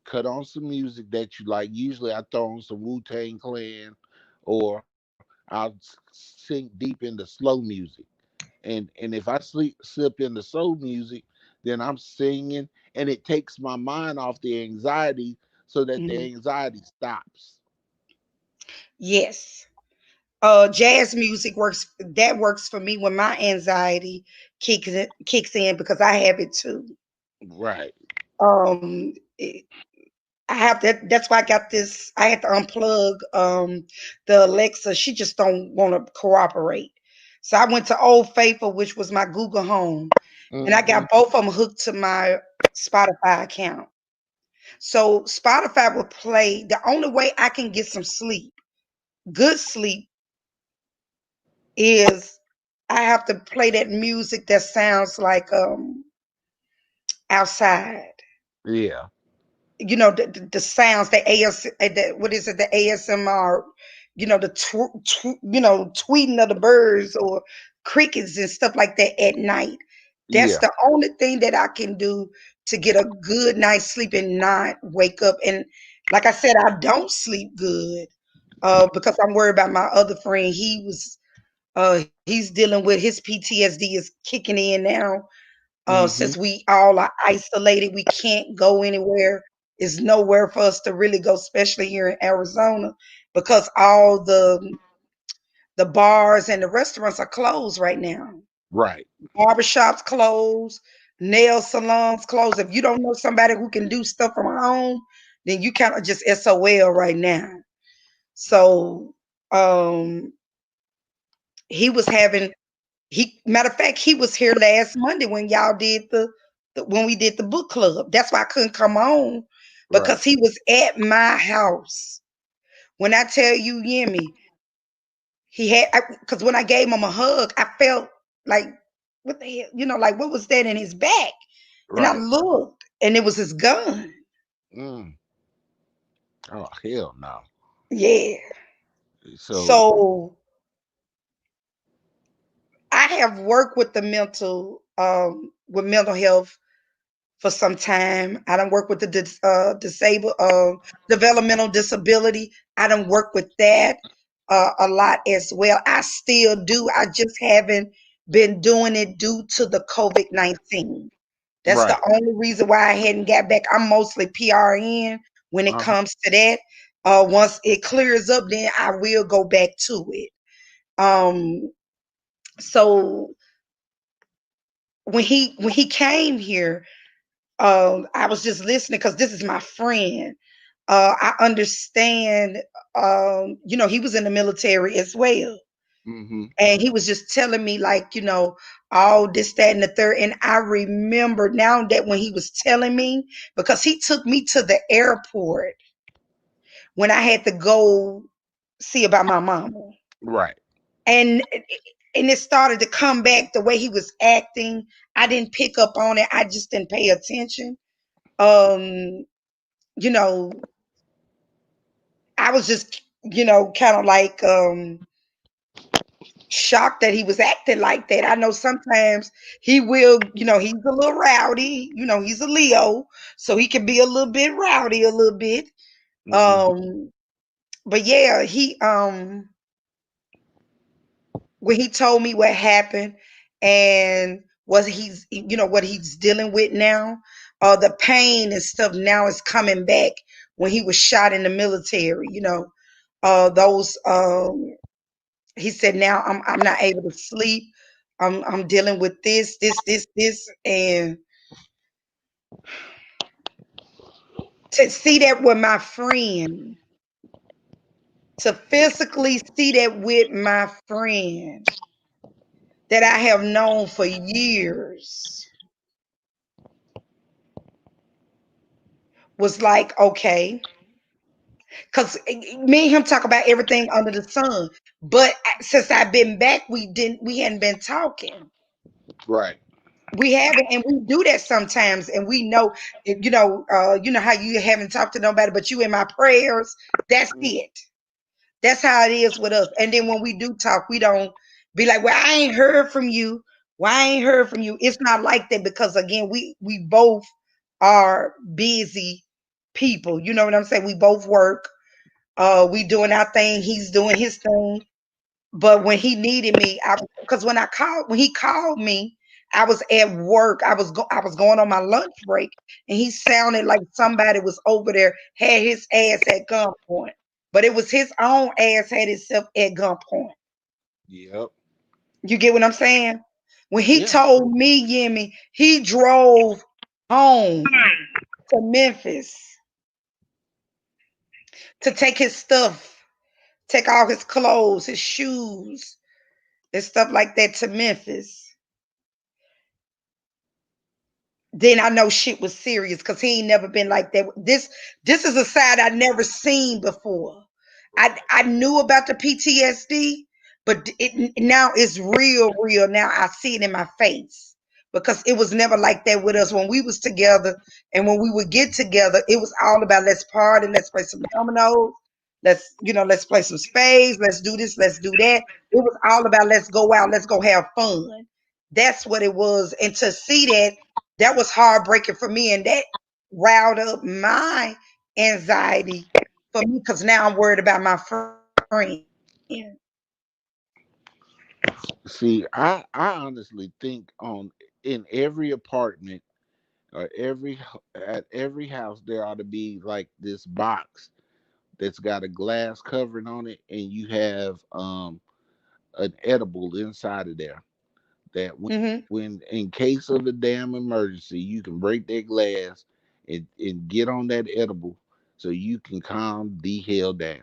cut on some music that you like. Usually I throw on some Wu-Tang Clan, or I'll sink deep into slow music. And if I slip into soul music, then I'm singing, and it takes my mind off the anxiety so that the Mhm. anxiety stops. Yes. Jazz music works. That works for me when my anxiety kicks in because I have it too. Right. It, I have that. That's why I got this. I had to unplug the Alexa. She just don't want to cooperate. So I went to Old Faithful, which was my Google Home, and I hmm got both of them hooked to my Spotify account. So Spotify will play. The only way I can get some sleep, good sleep, is I have to play that music that sounds like outside. Yeah. The sounds, the what is it, the ASMR, tweeting of the birds or crickets and stuff like that at night. That's Yeah. the only thing that I can do to get a good night's sleep and not wake up. And like I said, I don't sleep good because I'm worried about my other friend. He's dealing with his PTSD is kicking in now. Since Mhm. we all are isolated, we can't go anywhere. It's nowhere for us to really go, especially here in Arizona, because all the bars and the restaurants are closed right now. Right. Barbershops closed, nail salons closed. If you don't know somebody who can do stuff from home, then you kind of just SOL right now. So um he was having he matter of fact, he was here last Monday when y'all did when we did the book club. That's why I couldn't come on Right. because he was at my house. When I tell you, Yemi, he had because when I gave him a hug, I felt like what the hell, like what was that in his back? And I Right. looked, and it was his gun. Mm. Oh hell no. Yeah. So So I have worked with the with mental health for some time. I don't work with the disabled, developmental disability. I don't work with that a lot as well. I still do. I just haven't been doing it due to the COVID-19. That's the right. only reason why I hadn't got back. I'm mostly PRN when it Uh-huh. comes to that. Once it clears up, then I will go back to it. Um, so when he came here, I was just listening because this is my friend. I understand. He was in the military as well, Mhm. and he was just telling me like, all this, that, and the third. And I remember now that when he was telling me, because he took me to the airport when I had to go see about my mama, Right. and it started to come back the way he was acting. I didn't pick up on it. I just didn't pay attention. Um, you know, I was just, kind of like shocked that he was acting like that. I know sometimes he will, he's a little rowdy, he's a Leo, so he can be a little bit rowdy a little bit. Mhm. Um, but yeah, when he told me what happened and what he's dealing with now, the pain and stuff now is coming back when he was shot in the military, those he said now I'm not able to sleep. I'm dealing with this, and to see that with my friend, to physically see that with my friend that I have known for years was like, okay, because me and him talk about everything under the sun, but since I've been back, we hadn't been talking. Right. We haven't, and we do that sometimes, and we know, how you haven't talked to nobody, but you in my prayers. That's Mm. it. That's how it is with us. And then when we do talk, we don't be like, "Well, I ain't heard from you. Why I ain't heard from you?" It's not like that because again, we both are busy people. You know what I'm saying? We both work. We doing our thing. He's doing his thing. But when he needed me, because when he called me, I was at work. I was going on my lunch break, and he sounded like somebody was over there had his ass at gunpoint. But it was his own ass had itself at gunpoint. Yep. You get what I'm saying? When he Yeah. told me, Yemi, he drove home to Memphis to take his stuff, take all his clothes, his shoes, and stuff like that to Memphis. then I know shit was serious because he ain't never been like that. This is a side I never seen before. I knew about the PTSD, but it now it's real, real. Now I see it in my face because it was never like that with us when we was together, and when we would get together, it was all about let's party, let's play some dominoes, let's play some spades, let's do this, let's do that. It was all about let's go out, let's go have fun. That's what it was, and to see that was heartbreaking for me, and that riled up my anxiety for me because now I'm worried about my friend. See, I honestly think on in every apartment or at every house there ought to be like this box that's got a glass covering on it, and you have an edible inside of there that Hmm. when in case of a damn emergency, you can break that glass and get on that edible so you can calm the hell down.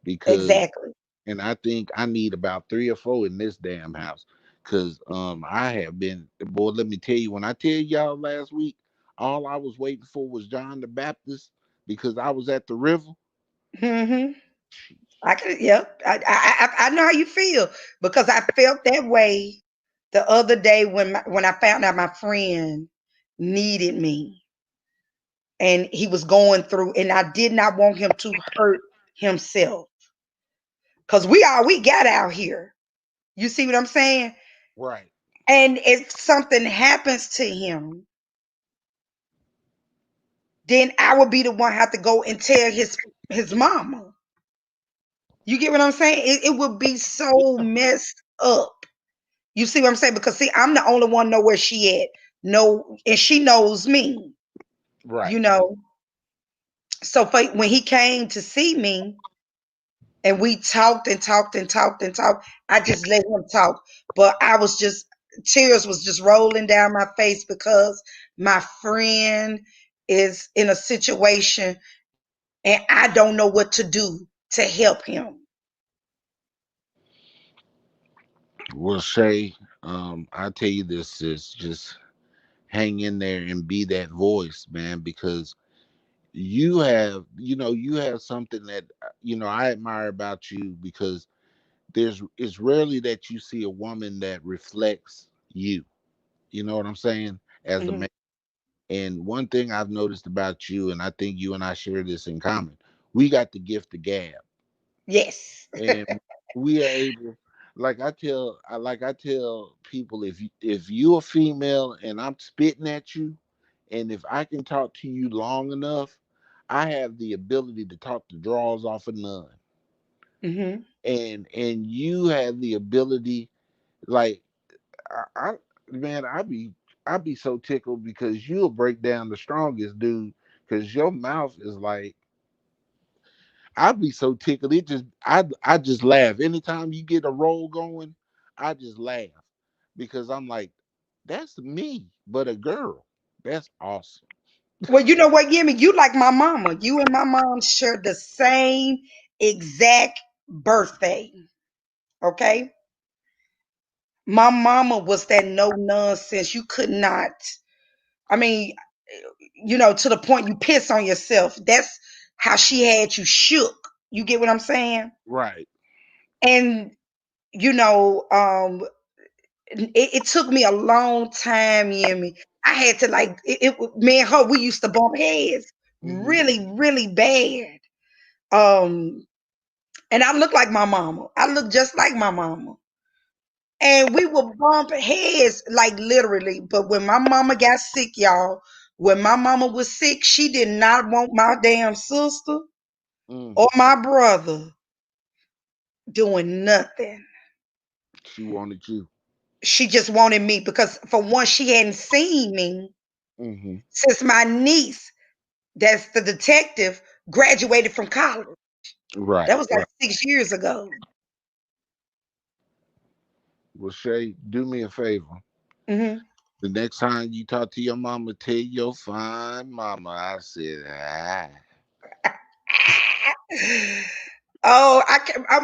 Because Exactly. and I think I need about three or four in this damn house. Cause I have been, boy, let me tell you, when I tell y'all last week, all I was waiting for was John the Baptist because I was at the river. Hmm. I could, yep. I know how you feel because I felt that way the other day when I found out my friend needed me and he was going through, and I did not want him to hurt himself because we got out here. You see what I'm saying? Right. And if something happens to him, then I would be the one have to go and tell his mama. You get what I'm saying? It would be so messed up. You see what I'm saying? Because see, I'm the only one know where she at. No, and she knows me. You Right. know. So when he came to see me, and we talked and talked and talked and talked, I just let him talk. But I was just tears was just rolling down my face because my friend is in a situation and I don't know what to do to help him. Well, Shay, I tell you this is just hang in there and be that voice, man, because you have something that I admire about you because it's rarely that you see a woman that reflects you. You know what I'm saying? As a Hmm. man. And one thing I've noticed about you, and I think you and I share this in common, we got the gift of gab. Yes. And we are able, like I tell people, if you're a female and I'm spitting at you, and if I can talk to you long enough, I have the ability to talk the draws off of none. Hmm. And you have the ability, like I man, I be so tickled because you'll break down the strongest dude because your mouth is like I'd be so tickled. I just laugh anytime you get a roll going. I just laugh because I'm like, that's me, but a girl. That's awesome. Well, you know what, Yemi? You like my mama. You and my mom share the same exact birthday. Okay. My mama was that no nonsense. You could not. I mean, to the point you piss on yourself. That's how she had you shook. You get what I'm saying? Right. And you know, it took me a long time, Yemi. I had to like me and her. We used to bump heads Hmm. really, really bad. Um, and I look like my mama. I look just like my mama. And we would bump heads like literally. But when my mama got sick, y'all, when my mama was sick, she did not want my damn sister Mm. or my brother doing nothing. She wanted you. She just wanted me because for once she hadn't seen me Hmm. since my niece, that's the detective, graduated from college. That Right. was like Right. 6 years ago. Well, Shay, do me a favor. Hmm. The next time you talk to your mama, tell your fine mama I said, Oh,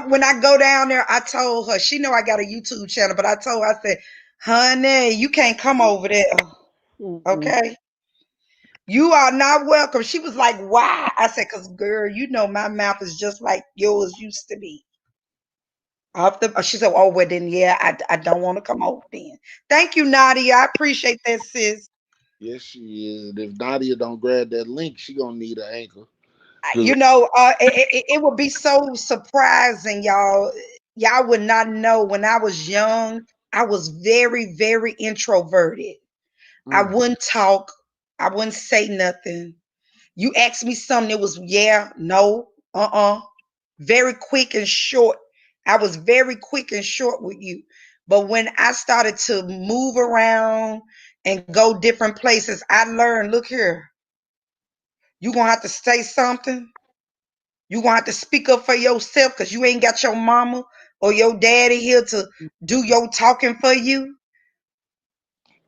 when I go down there, I told her, she know I got a YouTube channel, but I told her, I said, honey, you can't come over there. Mm-mm. Okay. You are not welcome. She was like, why? I said, because, girl, you know my mouth is just like yours used to be. Off the, she said, oh, well, then, yeah, I don't want to come over then. Thank you, Nadia. I appreciate that, sis. Yes, she is. And if Nadia don't grab that link, she gonna need an anchor. Cause You know, it would be so surprising, y'all. Y'all would not know when I was young, I was very, very introverted. I mm, wouldn't talk, I wouldn't say nothing. You asked me something, it was yeah, no, very quick and short. I was very quick and short with you. But when I started to move around and go different places, I learned, look here, you're going to have to say something. You're going to have to speak up for yourself because you ain't got your mama or your daddy here to do your talking for you.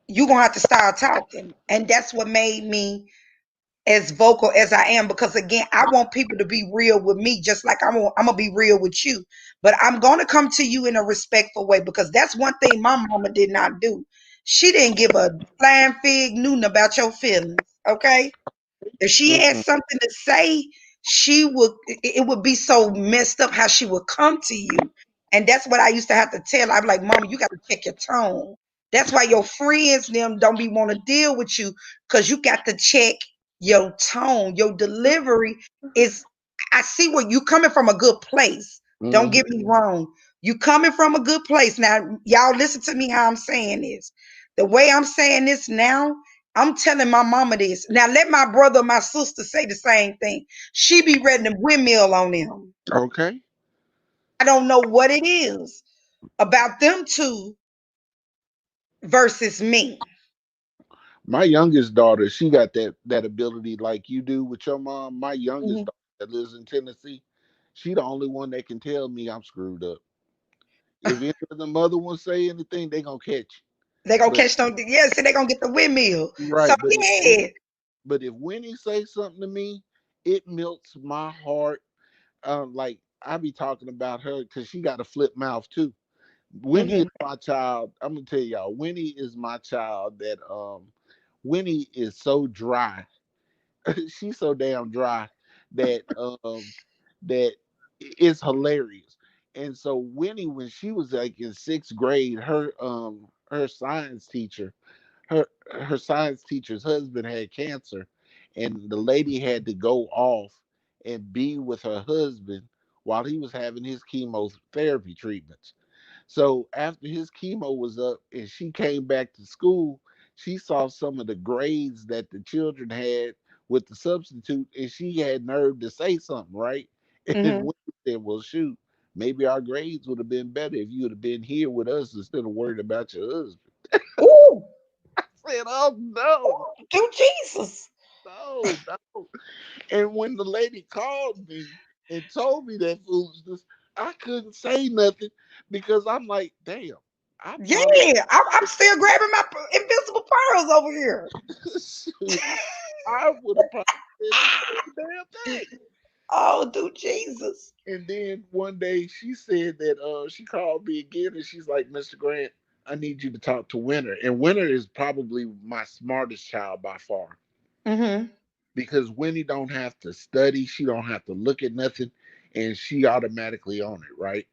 You're going to have to start talking. And that's what made me as vocal as I am because again, I want people to be real with me just like I'm gonna be real with you. But I'm gonna come to you in a respectful way because that's one thing my mama did not do. She didn't give a flying fig Newton about your feelings. Okay, if she had mm-mm. something to say, she would it would be so messed up how she would come to you. And that's what I used to have to tell her. I'm like, Mama, you gotta check your tone. That's why your friends them don't be want to deal with you because you got to check your tone. Your delivery is I see where you coming from a good place. Don't Mhm. get me wrong. You coming from a good place. Now, y'all listen to me how I'm saying this. The way I'm saying this now, I'm telling my mama this. Now let my brother, my sister say the same thing. She be ready to windmill on them. Okay. I don't know what it is about them two versus me. My youngest daughter, she got that ability like you do with your mom. My youngest Mhm. daughter that lives in Tennessee, she the only one that can tell me I'm screwed up. If any of the mother ones say anything, they gonna catch. They gonna But catch them. Yeah, see, they gonna get the windmill. So right, but yeah. if Winnie say something to me, it melts my heart. Like I be talking about her because she got a flip mouth too. Winnie is Hmm. my child. I'm gonna tell y'all, Winnie is my child. That Winnie is so dry. She's so damn dry that that it's hilarious. And so Winnie, when she was like in sixth grade, her science teacher, her science teacher's husband had cancer, and the lady had to go off and be with her husband while he was having his chemotherapy treatments. So after his chemo was up and she came back to school, she saw some of the grades that the children had with the substitute, and she had nerve to say something, right? And Hmm. we said, "Well, shoot, maybe our grades would have been better if you would have been here with us instead of worried about your husband." Ooh, I said, "Oh no, ooh, do Jesus. no, no!" And when the lady called me and told me that foolishness, I couldn't say nothing because I'm like, "Damn, I probably." Yeah, I'm still grabbing my invisible pearls over here. Shoot, I would have probably said the same damn thing. Oh, do Jesus. And then one day she said that she called me again and she's like, Mr. Grant, I need you to talk to Winter. And Winter is probably my smartest child by far Hmm. because Winnie don't have to study, she don't have to look at nothing, and she automatically on it, right?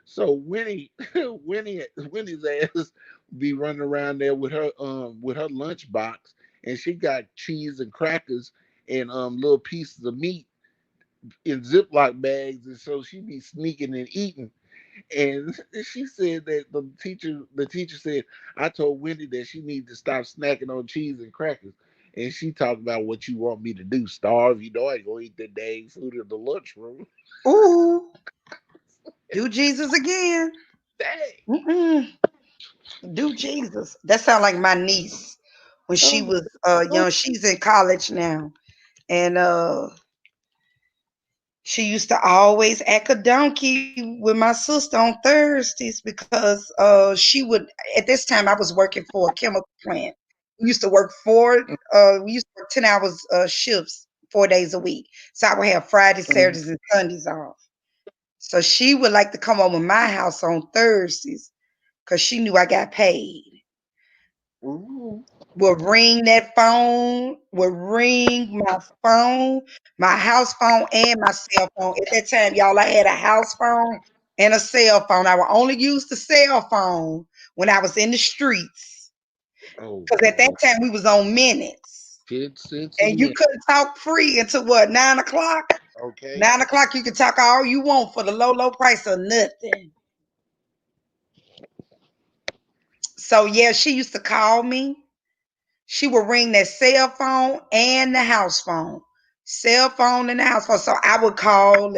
So Winnie, Winnie's ass be running around there with her lunchbox, and she got cheese and crackers and little pieces of meat in Ziploc bags, and so she be sneaking and eating. And she said that the teacher said, I told Wendy that she needs to stop snacking on cheese and crackers. And she talked about what you want me to do, starve. You know I ain't gonna eat that dang food in the lunchroom. Ooh, do Jesus again. Dang. Mm-mm. Do Jesus. That sound like my niece when she Oh, was oh. young. She's in college now. And she used to always act a donkey with my sister on Thursdays because she would at this time I was working for a chemical plant. We used to work we used to work 10 hours shifts 4 days a week. So I would have Fridays, Mhm. Saturdays, and Sundays off. So she would like to come over my house on Thursdays because she knew I got paid. Ooh. would ring that phone, would ring my phone, my house phone, and my cell phone. At that time, y'all, I had a house phone and a cell phone. I would only use the cell phone when I was in the streets. Oh Because at that boy, time, we was on minutes. 10 cents a And you minute. couldn't talk free until what, 9 o'clock? Okay. 9 o'clock, you could talk all you want for the low, low price of nothing. So, yeah, she used to call me. She would ring that cell phone and the house phone. Cell phone and the house phone. So I would call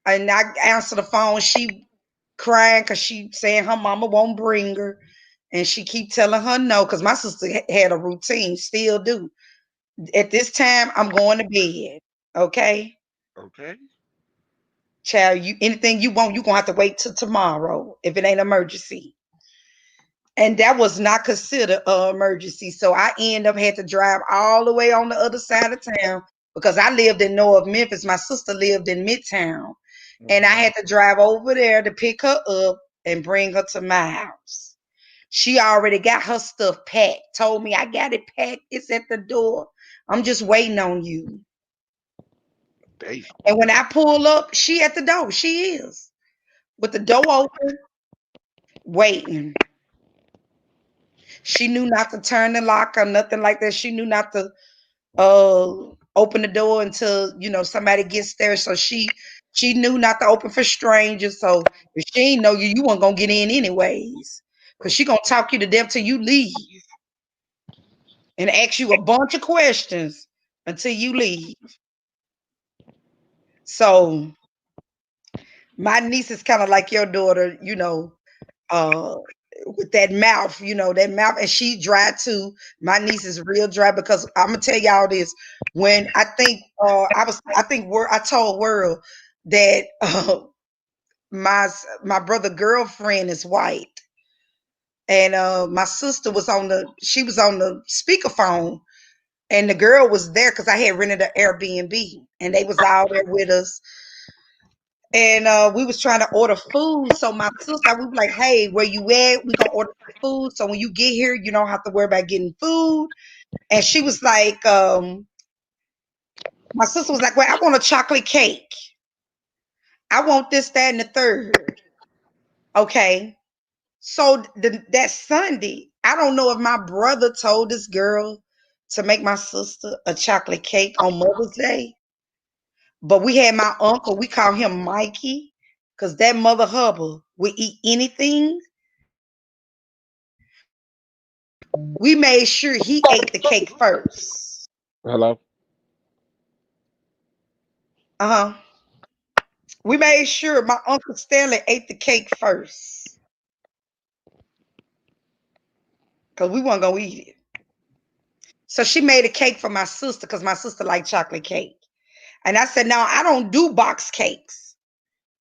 and I answer the phone. She crying because she saying her mama won't bring her. And she keep telling her no because my sister had a routine, still do. At this time, I'm going to bed. Okay? Okay. Child, you anything you want, you gonna have to wait till tomorrow if it ain't emergency. And that was not considered an emergency. So I end up had to drive all the way on the other side of town because I lived in North Memphis. My sister lived in Midtown. And I Hmm. had to drive over there to pick her up and bring her to my house. She already got her stuff packed, told me I got it packed. It's at the door. I'm just waiting on you. Damn. And when I pull up, she at the door. She is with the door open, waiting. She knew not to turn the lock or nothing like that. She knew not to open the door until somebody gets there. So she knew not to open for strangers. So if she ain't know you, you weren't gonna get in anyways. Cause she gonna talk you to death till you leave and ask you a bunch of questions until you leave. So my niece is kind of like your daughter, uh with that mouth, that mouth, and she dry too. My niece is real dry because I'm gonna tell y'all this. When I think I told World that my brother girlfriend is white, and my sister was she was on the speakerphone, and the girl was there because I had rented an Airbnb, and they was all there with us, and we was trying to order food. So my sister, we were like, "Hey, where you at? We gonna order some food. So when you get here, you don't have to worry about getting food." And she was like, my sister was like, "Well, I want a chocolate cake. I want this, that, and the third." Okay. So that Sunday, I don't know if my brother told this girl to make my sister a chocolate cake on Mother's Day, but we had my uncle. We call him Mikey, cause that mother Hubbard would eat anything. We made sure he ate the cake first. Hello. Uh-huh. We made sure my Uncle Stanley ate the cake first. Because we weren't gonna eat it. So she made a cake for my sister because my sister liked chocolate cake. And I said, no, I don't do box cakes.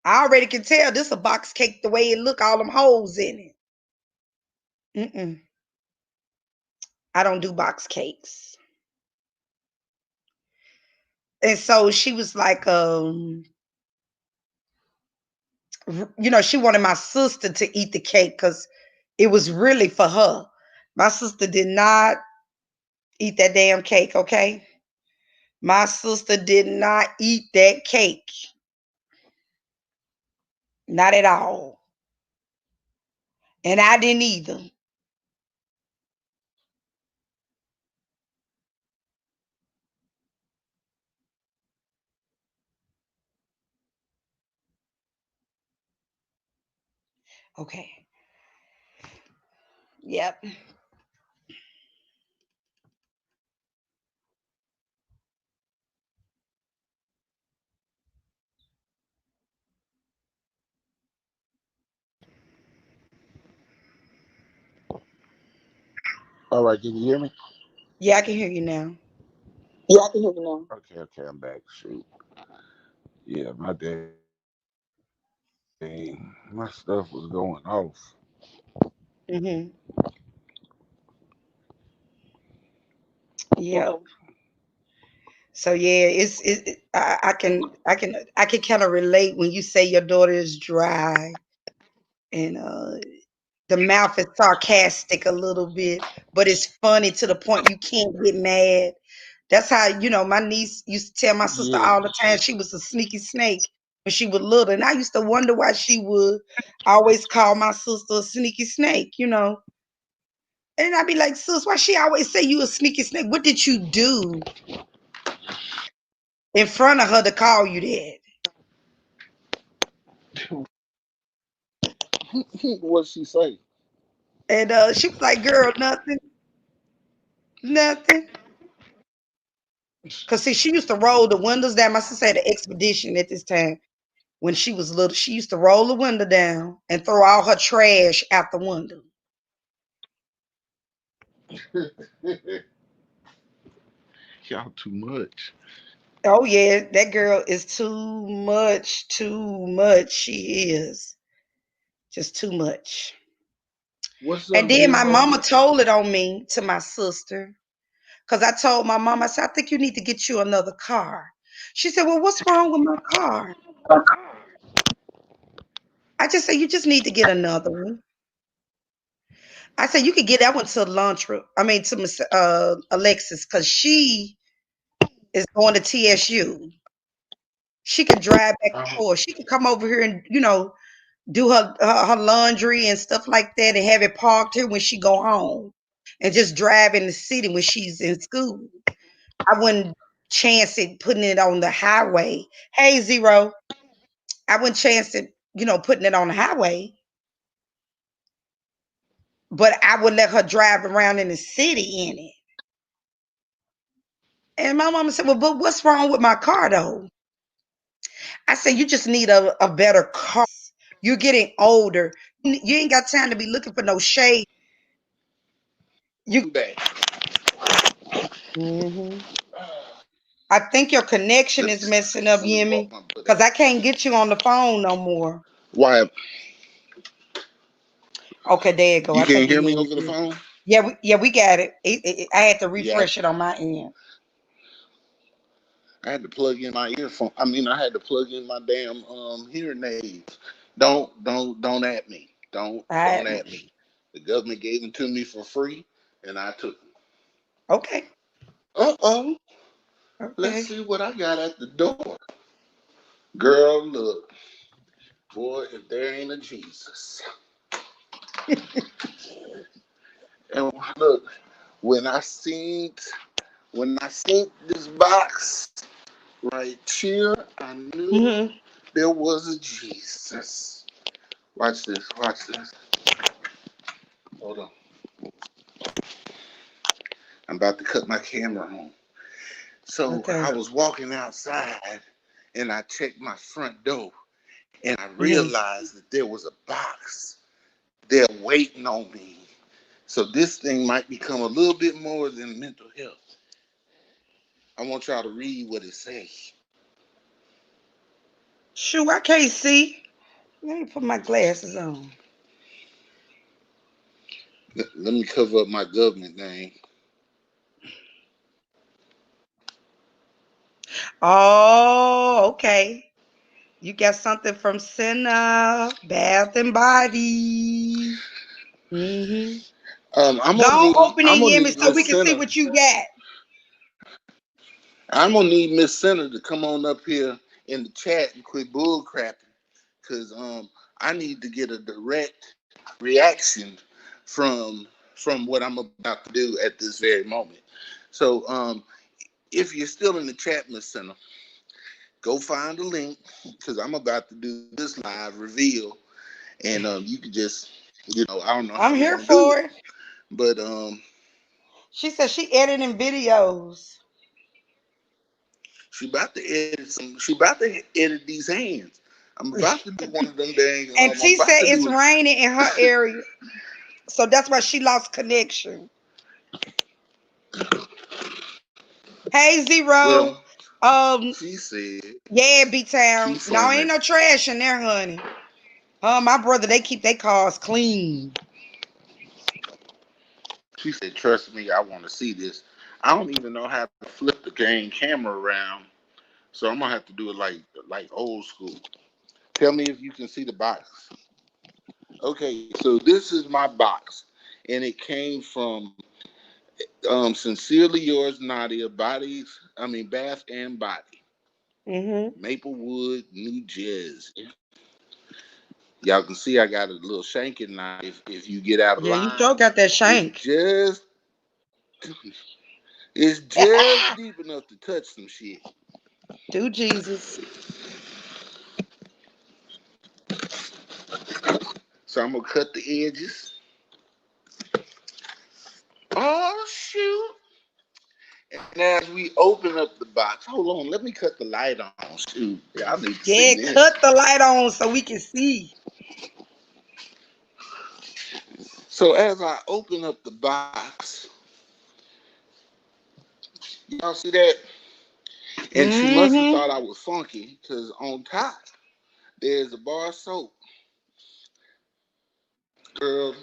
I already can tell this a box cake the way it look, all them holes in it. Mm-mm. I don't do box cakes. And so she was like, she wanted my sister to eat the cake because it was really for her. My sister did not eat that damn cake, okay? My sister did not eat that cake. Not at all. And I didn't either. Okay. Yep. All right. Can you hear me? Yeah, I can hear you now. Yeah, I can hear you now. Okay. Okay. I'm back. Shoot. Yeah. My stuff was going off. Hmm. Okay. Yep. So yeah, I can kind of relate when you say your daughter is dry and The mouth is sarcastic a little bit, but it's funny to the point you can't get mad. That's how, my niece used to tell my sister Yeah. all the time she was a sneaky snake when she was little. And I used to wonder why she would always call my sister a sneaky snake. And I'd be like, sis, why she always say you a sneaky snake? What did you do in front of her to call you that? What'd she say? And she was like, girl, nothing, nothing. Cause see, she used to roll the windows down. My sister had an expedition at this time. When she was little, she used to roll the window down and throw all her trash out the window. Y'all too much. Oh yeah, that girl is too much, too much. She is just too much. What's And up, then Big my mama Mo? told it on me to my sister. Cause I told my mom, I said, I think you need to get you another car. She said, well, what's wrong with my car? I just said, you just need to get another one. I said, you could get that one to to Miss Alexis, because she is going to TSU. She could drive back and forth. She could come over here and, do her laundry and stuff like that and have it parked here when she go home and just drive in the city when she's in school. I wouldn't chance it putting it on the highway. Hey, Zero. I wouldn't chance it, putting it on the highway, but I would let her drive around in the city in it. And my mama said, well, but what's wrong with my car though? I said, you just need a better car. You're getting older. You ain't got time to be looking for no shade. You. Back. Hmm. I think your connection Let me is messing up, let me walk Yemi, my butt because I out. can't get you on the phone no more. Why? Okay, there you go. You I can't think hear we me in over the here. phone? Yeah, we got it. I had to Yeah, refresh it on my end. I had to plug in my earphone. I mean, I had to plug in my damn hearing aids. Don't at me. Don't I at me. The government gave them to me for free, and I took them. Okay. Uh-oh. Let's Okay. see what I got at the door. Girl, look, boy, if there ain't a Jesus. And look, when I seen this box right here, I knew Hmm. there was a Jesus. Watch this. Watch this. Hold on. I'm about to cut my camera on. So I Okay. was walking outside and I checked my front door and I Hmm. realized that there was a box there waiting on me. So this thing might become a little bit more than mental health. I want y'all to read what it says. Shoot, I can't see. Let me put my glasses on. Let me cover up my government name. Oh, okay. You got something from Senna, Bath and Body. Mm-hmm. Go open I'm it, gonna Yemi, need so Miss we can see Center. what you got. I'm gonna need Miss Center to come on up here in the chat and quit bull crapping, cause I need to get a direct reaction from from what I'm about to do at this very moment. So if you're still in the chat, Miss Center, go find the link because I'm about to do this live reveal, and you can just I don't know how I'm we're here gonna do for it, it. but She said she editing videos. she about to edit some. She about to edit these hands. I'm about to do one of them dang. And I'm T about said to it's do. raining in her area. So that's why she lost connection. Hey Well, Zero. Um, she said yeah, B she Town. No, from ain't it. no trash in there, honey. My brother, they keep their cars clean. She said, "Trust me, I want to see this. I don't even know how to flip the game camera around, so I'm gonna have to do it like old school. Tell me if you can see the box. Okay, so this is my box, and it came from Sincerely Yours, Nadia. Bath and Body, Mm-hmm. Maplewood, New Jersey. Y'all can see I got a little shanking knife. If you get out of Yeah, you line, sure got that it's shank. just it's just deep enough to touch some shit. Do Jesus. So I'm gonna cut the edges. Oh shoot! And as we open up the box, hold on, let me cut the light on. Shoot, y'all need to see Yeah, this. cut the light on so we can see. So as I open up the box, y'all see that? And she must have Mm-hmm. thought I was funky because on top there's a bar of soap. Girl,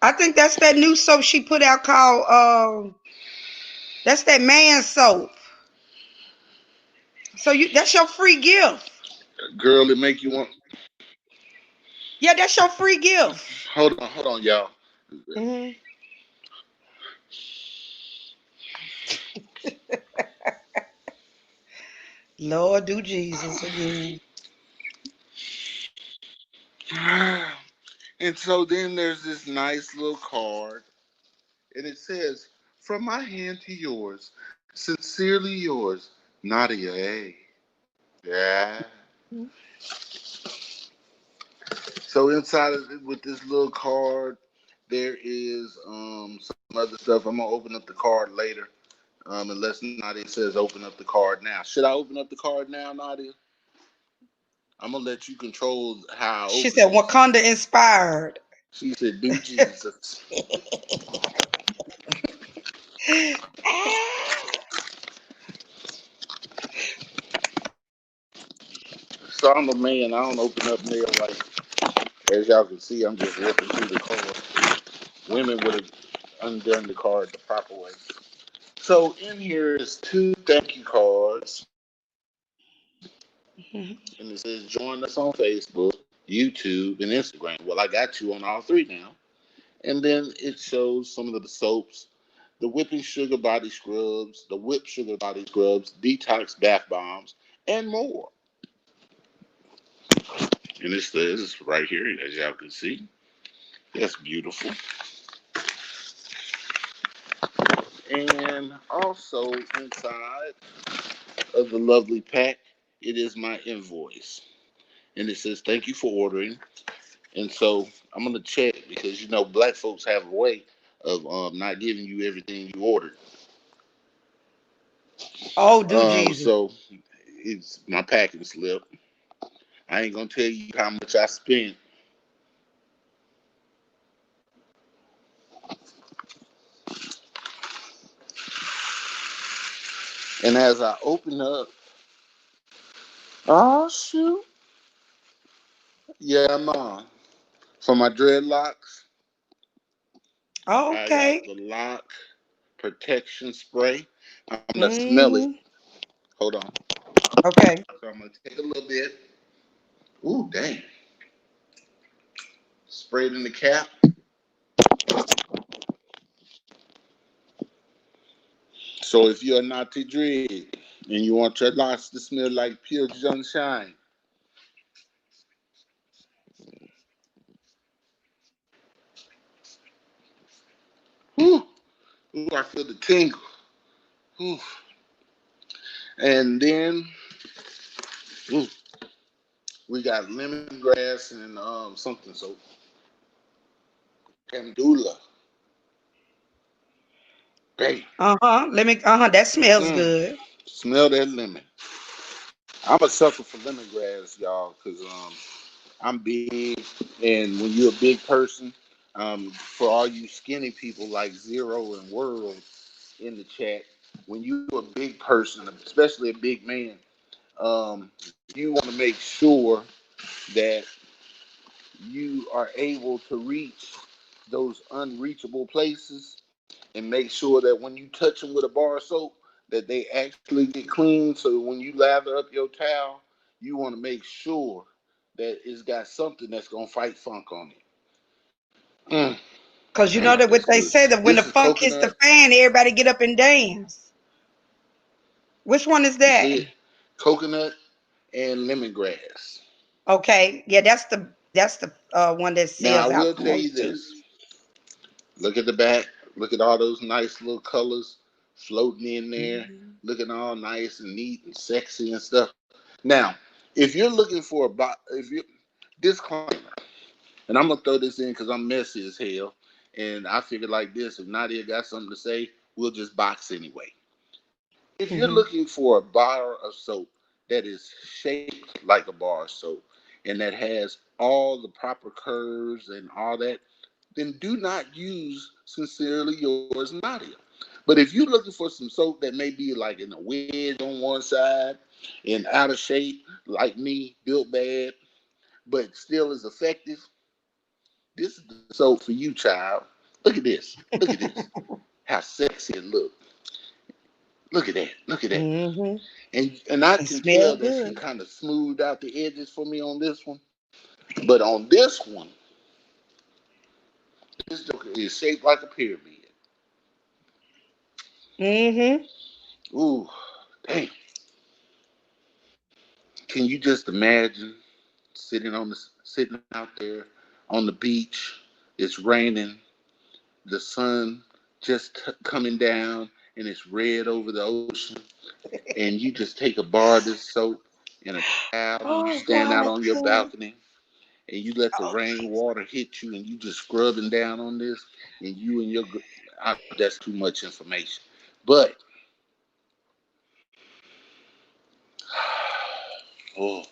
I think that's that new soap she put out called that's that man soap. So you that's your free gift. girl, it make you want. Yeah, that's your free gift. Hold on, y'all. Hmm. Lord do Jesus again. And so then there's this nice little card, and it says, "From my hand to yours, sincerely yours, Nadia A." Yeah. So inside of it, with this little card, there is some other stuff. I'm gonna open up the card later. Unless Nadia says open up the card now. Should I open up the card now, Nadia? I'm gonna let you control how I She open said this. Wakanda inspired. She said, "Do Jesus." So I'm a man. I don't open up mail like. As y'all can see, I'm just ripping through the card. Women would have undone the card the proper way. So in here is two thank you cards, and it says join us on Facebook, YouTube, and Instagram. Well, I got you on all three now. And then it shows some of the soaps, the whipping sugar body scrubs, the whipped sugar body scrubs, detox bath bombs, and more. And it says right here, as y'all can see, that's beautiful. And also inside of the lovely pack, it is my invoice. And it says, thank you for ordering. And so I'm going to check because, black folks have a way of not giving you everything you ordered. Oh, do Jesus. So it's my packing slip. I ain't going to tell you how much I spent. And as I open up, oh, shoot. Yeah, man. For my dreadlocks, I got Okay. the lock protection spray. I'm going to smell it. Hmm. Hold on. Okay. So I'm going to take a little bit. Ooh, dang. Spray it in the cap. So if you're a naughty dread and you want your locks to smell like pure sunshine, whew, ooh, I feel the tingle. Whew. And then ooh, we got lemongrass and something so candula. Hey, That smells mm, good. smell that lemon. I'm a sucker for lemongrass, y'all, because I'm big, and when you're a big person, for all you skinny people like Zero and World in the chat, when you're a big person, especially a big man, you want to make sure that you are able to reach those unreachable places and make sure that when you touch them with a bar of soap, that they actually get clean. So when you lather up your towel, you want to make sure that it's got something that's gonna fight funk on it. Mm, Cause you know damn, that what that's they good. say that when the This is funk hits the coconut. fan, everybody get up and dance. Which one is You that? see it? Coconut and lemongrass. Okay, yeah, that's the one that Now I sells out will the tell you most too. this. Look at the back. Look at all those nice little colors floating in there, Mhm. looking all nice and neat and sexy and stuff. Now, if you're looking for if you disclaimer, and I'm gonna throw this in because I'm messy as hell, and I figured like this: if Nadia got something to say, we'll just box anyway. If you're Mhm. looking for a bar of soap that is shaped like a bar of soap and that has all the proper curves and all that, then do not use Sincerely Yours, Nadia. But if you're looking for some soap that may be like in a wedge on one side and out of shape, like me, built bad, but still is effective, this is the soap for you, child. Look at this. Look at this. How sexy it look. Look at that. Look at that. Mhm. And I It can smell tell that she good. kind of smoothed out the edges for me on this one. But on this one, this joker is shaped like a pyramid. Mhm. Ooh, damn. Can you just imagine sitting out there on the beach? It's raining, the sun just coming down, and it's red over the ocean. And you just take a bar of this soap and a towel, and you Oh stand out God. on your balcony, and you let the rainwater hit you, and you just scrubbing down on this, and you and your that's too much information. But oh,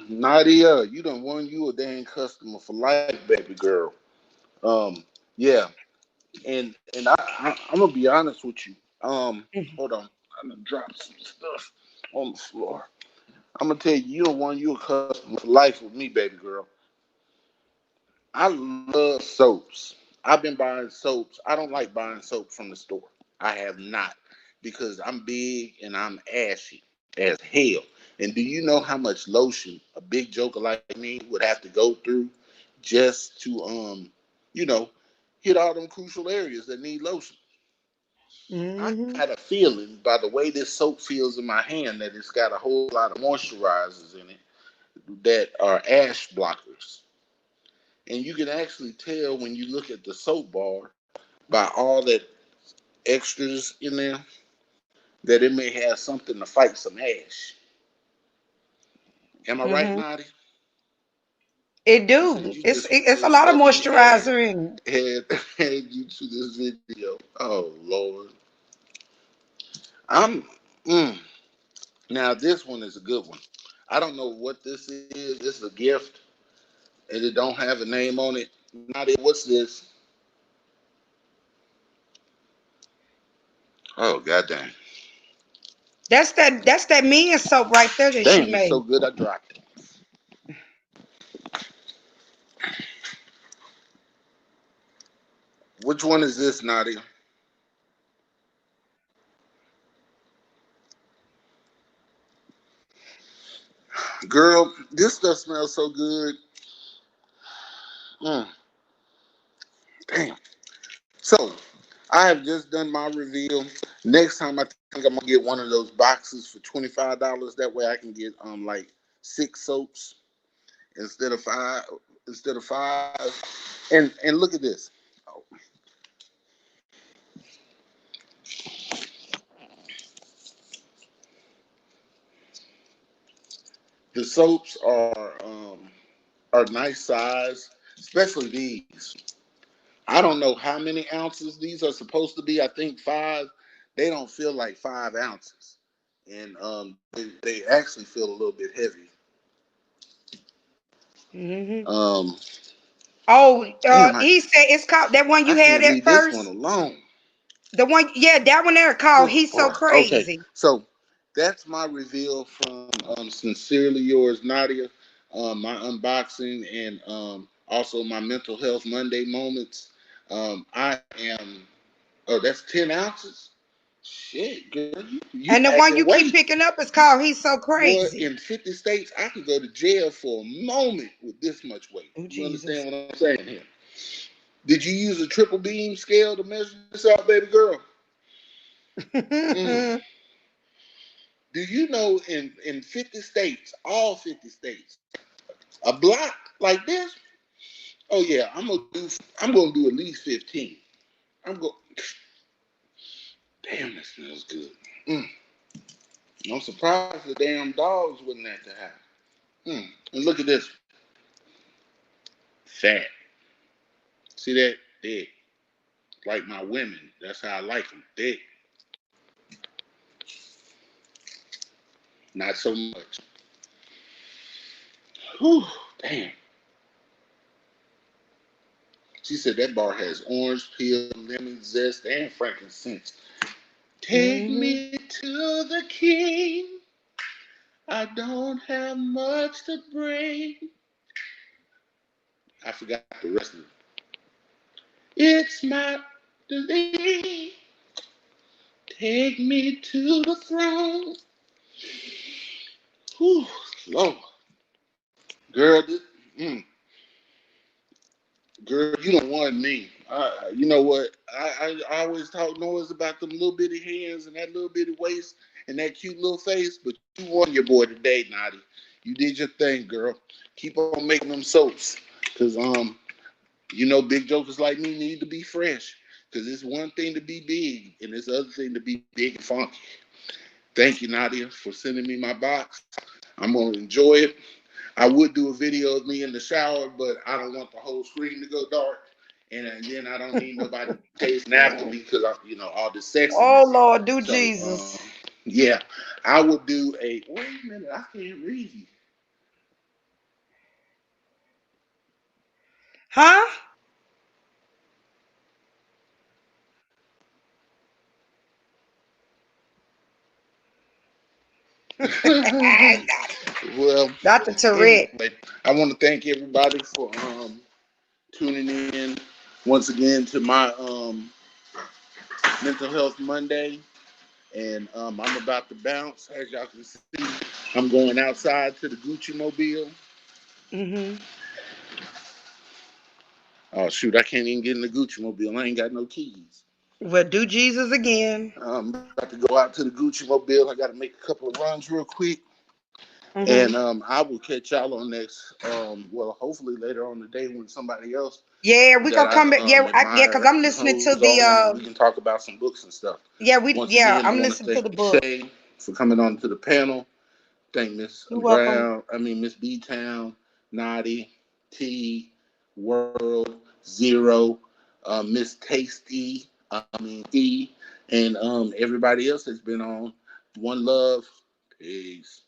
Nadia, you done won you a dang customer for life, baby girl. Yeah, and I'm gonna be honest with you. Mhm. Hold on, I'm gonna drop some stuff on the floor. I'm gonna tell you, you done won you a customer for life with me, baby girl. I love soaps. I've been buying soaps. I don't like buying soap from the store. I have not because I'm big and I'm ashy as hell. And do you know how much lotion a big joker like me would have to go through just to you know, hit all them crucial areas that need lotion? I Mhm. had a feeling by the way this soap feels in my hand that it's got a whole lot of moisturizers in it that are ash blockers. And you can actually tell when you look at the soap bar by all that extras in there that it may have something to fight some ash. Am I right, Mhm. Nadi? It Since do. you It's a just lot of let me moisturizer in it. add you to this video. Oh Lord, I'm mm. Now this one is a good one. I don't know what this is. This is a gift, and it don't have a name on it. Nadia, what's this? Oh god dang. That's that men's soap right there that she Damn, it's so made. good I dropped it. Which one is this, Nadia? Girl, this stuff smells so good. Mm, damn. So, I have just done my reveal. Next time, I think I'm gonna get one of those boxes for $25. That way, I can get like 6 soaps instead of five. Instead of five, and look at this. The soaps are nice size, especially these. I don't know how many ounces these are supposed to be. I think five. They don't feel like 5 ounces, and they actually feel a little bit heavy. Mhm. Um, Oh, damn, he said it's called that one I you had can't at leave this one first. alone. The one, yeah, that one there called Oh He's So boy. Okay, Crazy. so that's my reveal from Sincerely Yours, Nadia. My unboxing and also my mental health Monday moments. I am. Oh, that's 10 ounces. Shit, girl, you And the one packing you keep weight. picking up is called He's So Boy, Crazy. in 50 states, I could go to jail for a moment with this much weight. Oh, You understand Jesus. what I'm saying here? Did you use a triple beam scale to measure this out, baby girl? Mm. Do you know in 50 states, all 50 states, a block like this? Oh yeah, I'm gonna do at least 15. I'm going. Damn, that smells good. Mm. I'm surprised the damn dogs wouldn't have to have. And look at this, fat. See that? Thick. Like my women. That's how I like them. Thick. Not so much. Whew, damn. She said that bar has orange peel, lemon zest, and frankincense. Take Hmm. me to the king. I don't have much to bring. I forgot the rest of it. It's my destiny. Take me to the throne. Whew, Lord. Girl, girl, you don't want me. You know what? I always talk noise about them little bitty hands and that little bitty waist and that cute little face, but you won your boy today, Naughty. You did your thing, girl. Keep on making them soaps, cause you know, big jokers like me need to be fresh. Cause it's one thing to be big, and it's the other thing to be big and funky. Thank you, Nadia, for sending me my box. I'm gonna enjoy it. I would do a video of me in the shower, but I don't want the whole screen to go dark. And then I don't need nobody chasing after me because I, you know, all this Oh, sexiness. Lord, do So, Jesus. yeah, I would do a. Wait a minute, I can't read. Huh? Well, Dr. Tourette. anyway, I want to thank everybody for tuning in once again to my Mental Health Monday. And I'm about to bounce. As y'all can see, I'm going outside to the Gucci Mobile. Hmm. Oh shoot, I can't even get in the Gucci Mobile. I ain't got no keys. Well, do Jesus again. I'm about to go out to the Gucci Mobile. I got to make a couple of runs real quick, Hmm. and I will catch y'all on next. Well, hopefully later on the day when somebody else Yeah, we that gonna I come back. Yeah, yeah, because admire I'm listening to goes the on, and we can talk about some books and stuff. Once yeah, again, I I'm want to listening to thank the book. Shay for coming on to the panel. Thank Miss You're welcome. Brown. I mean Miss B Town, Naughty, T, World, Zero, Miss Tasty. I mean E, and everybody else that's been on. One love. Peace.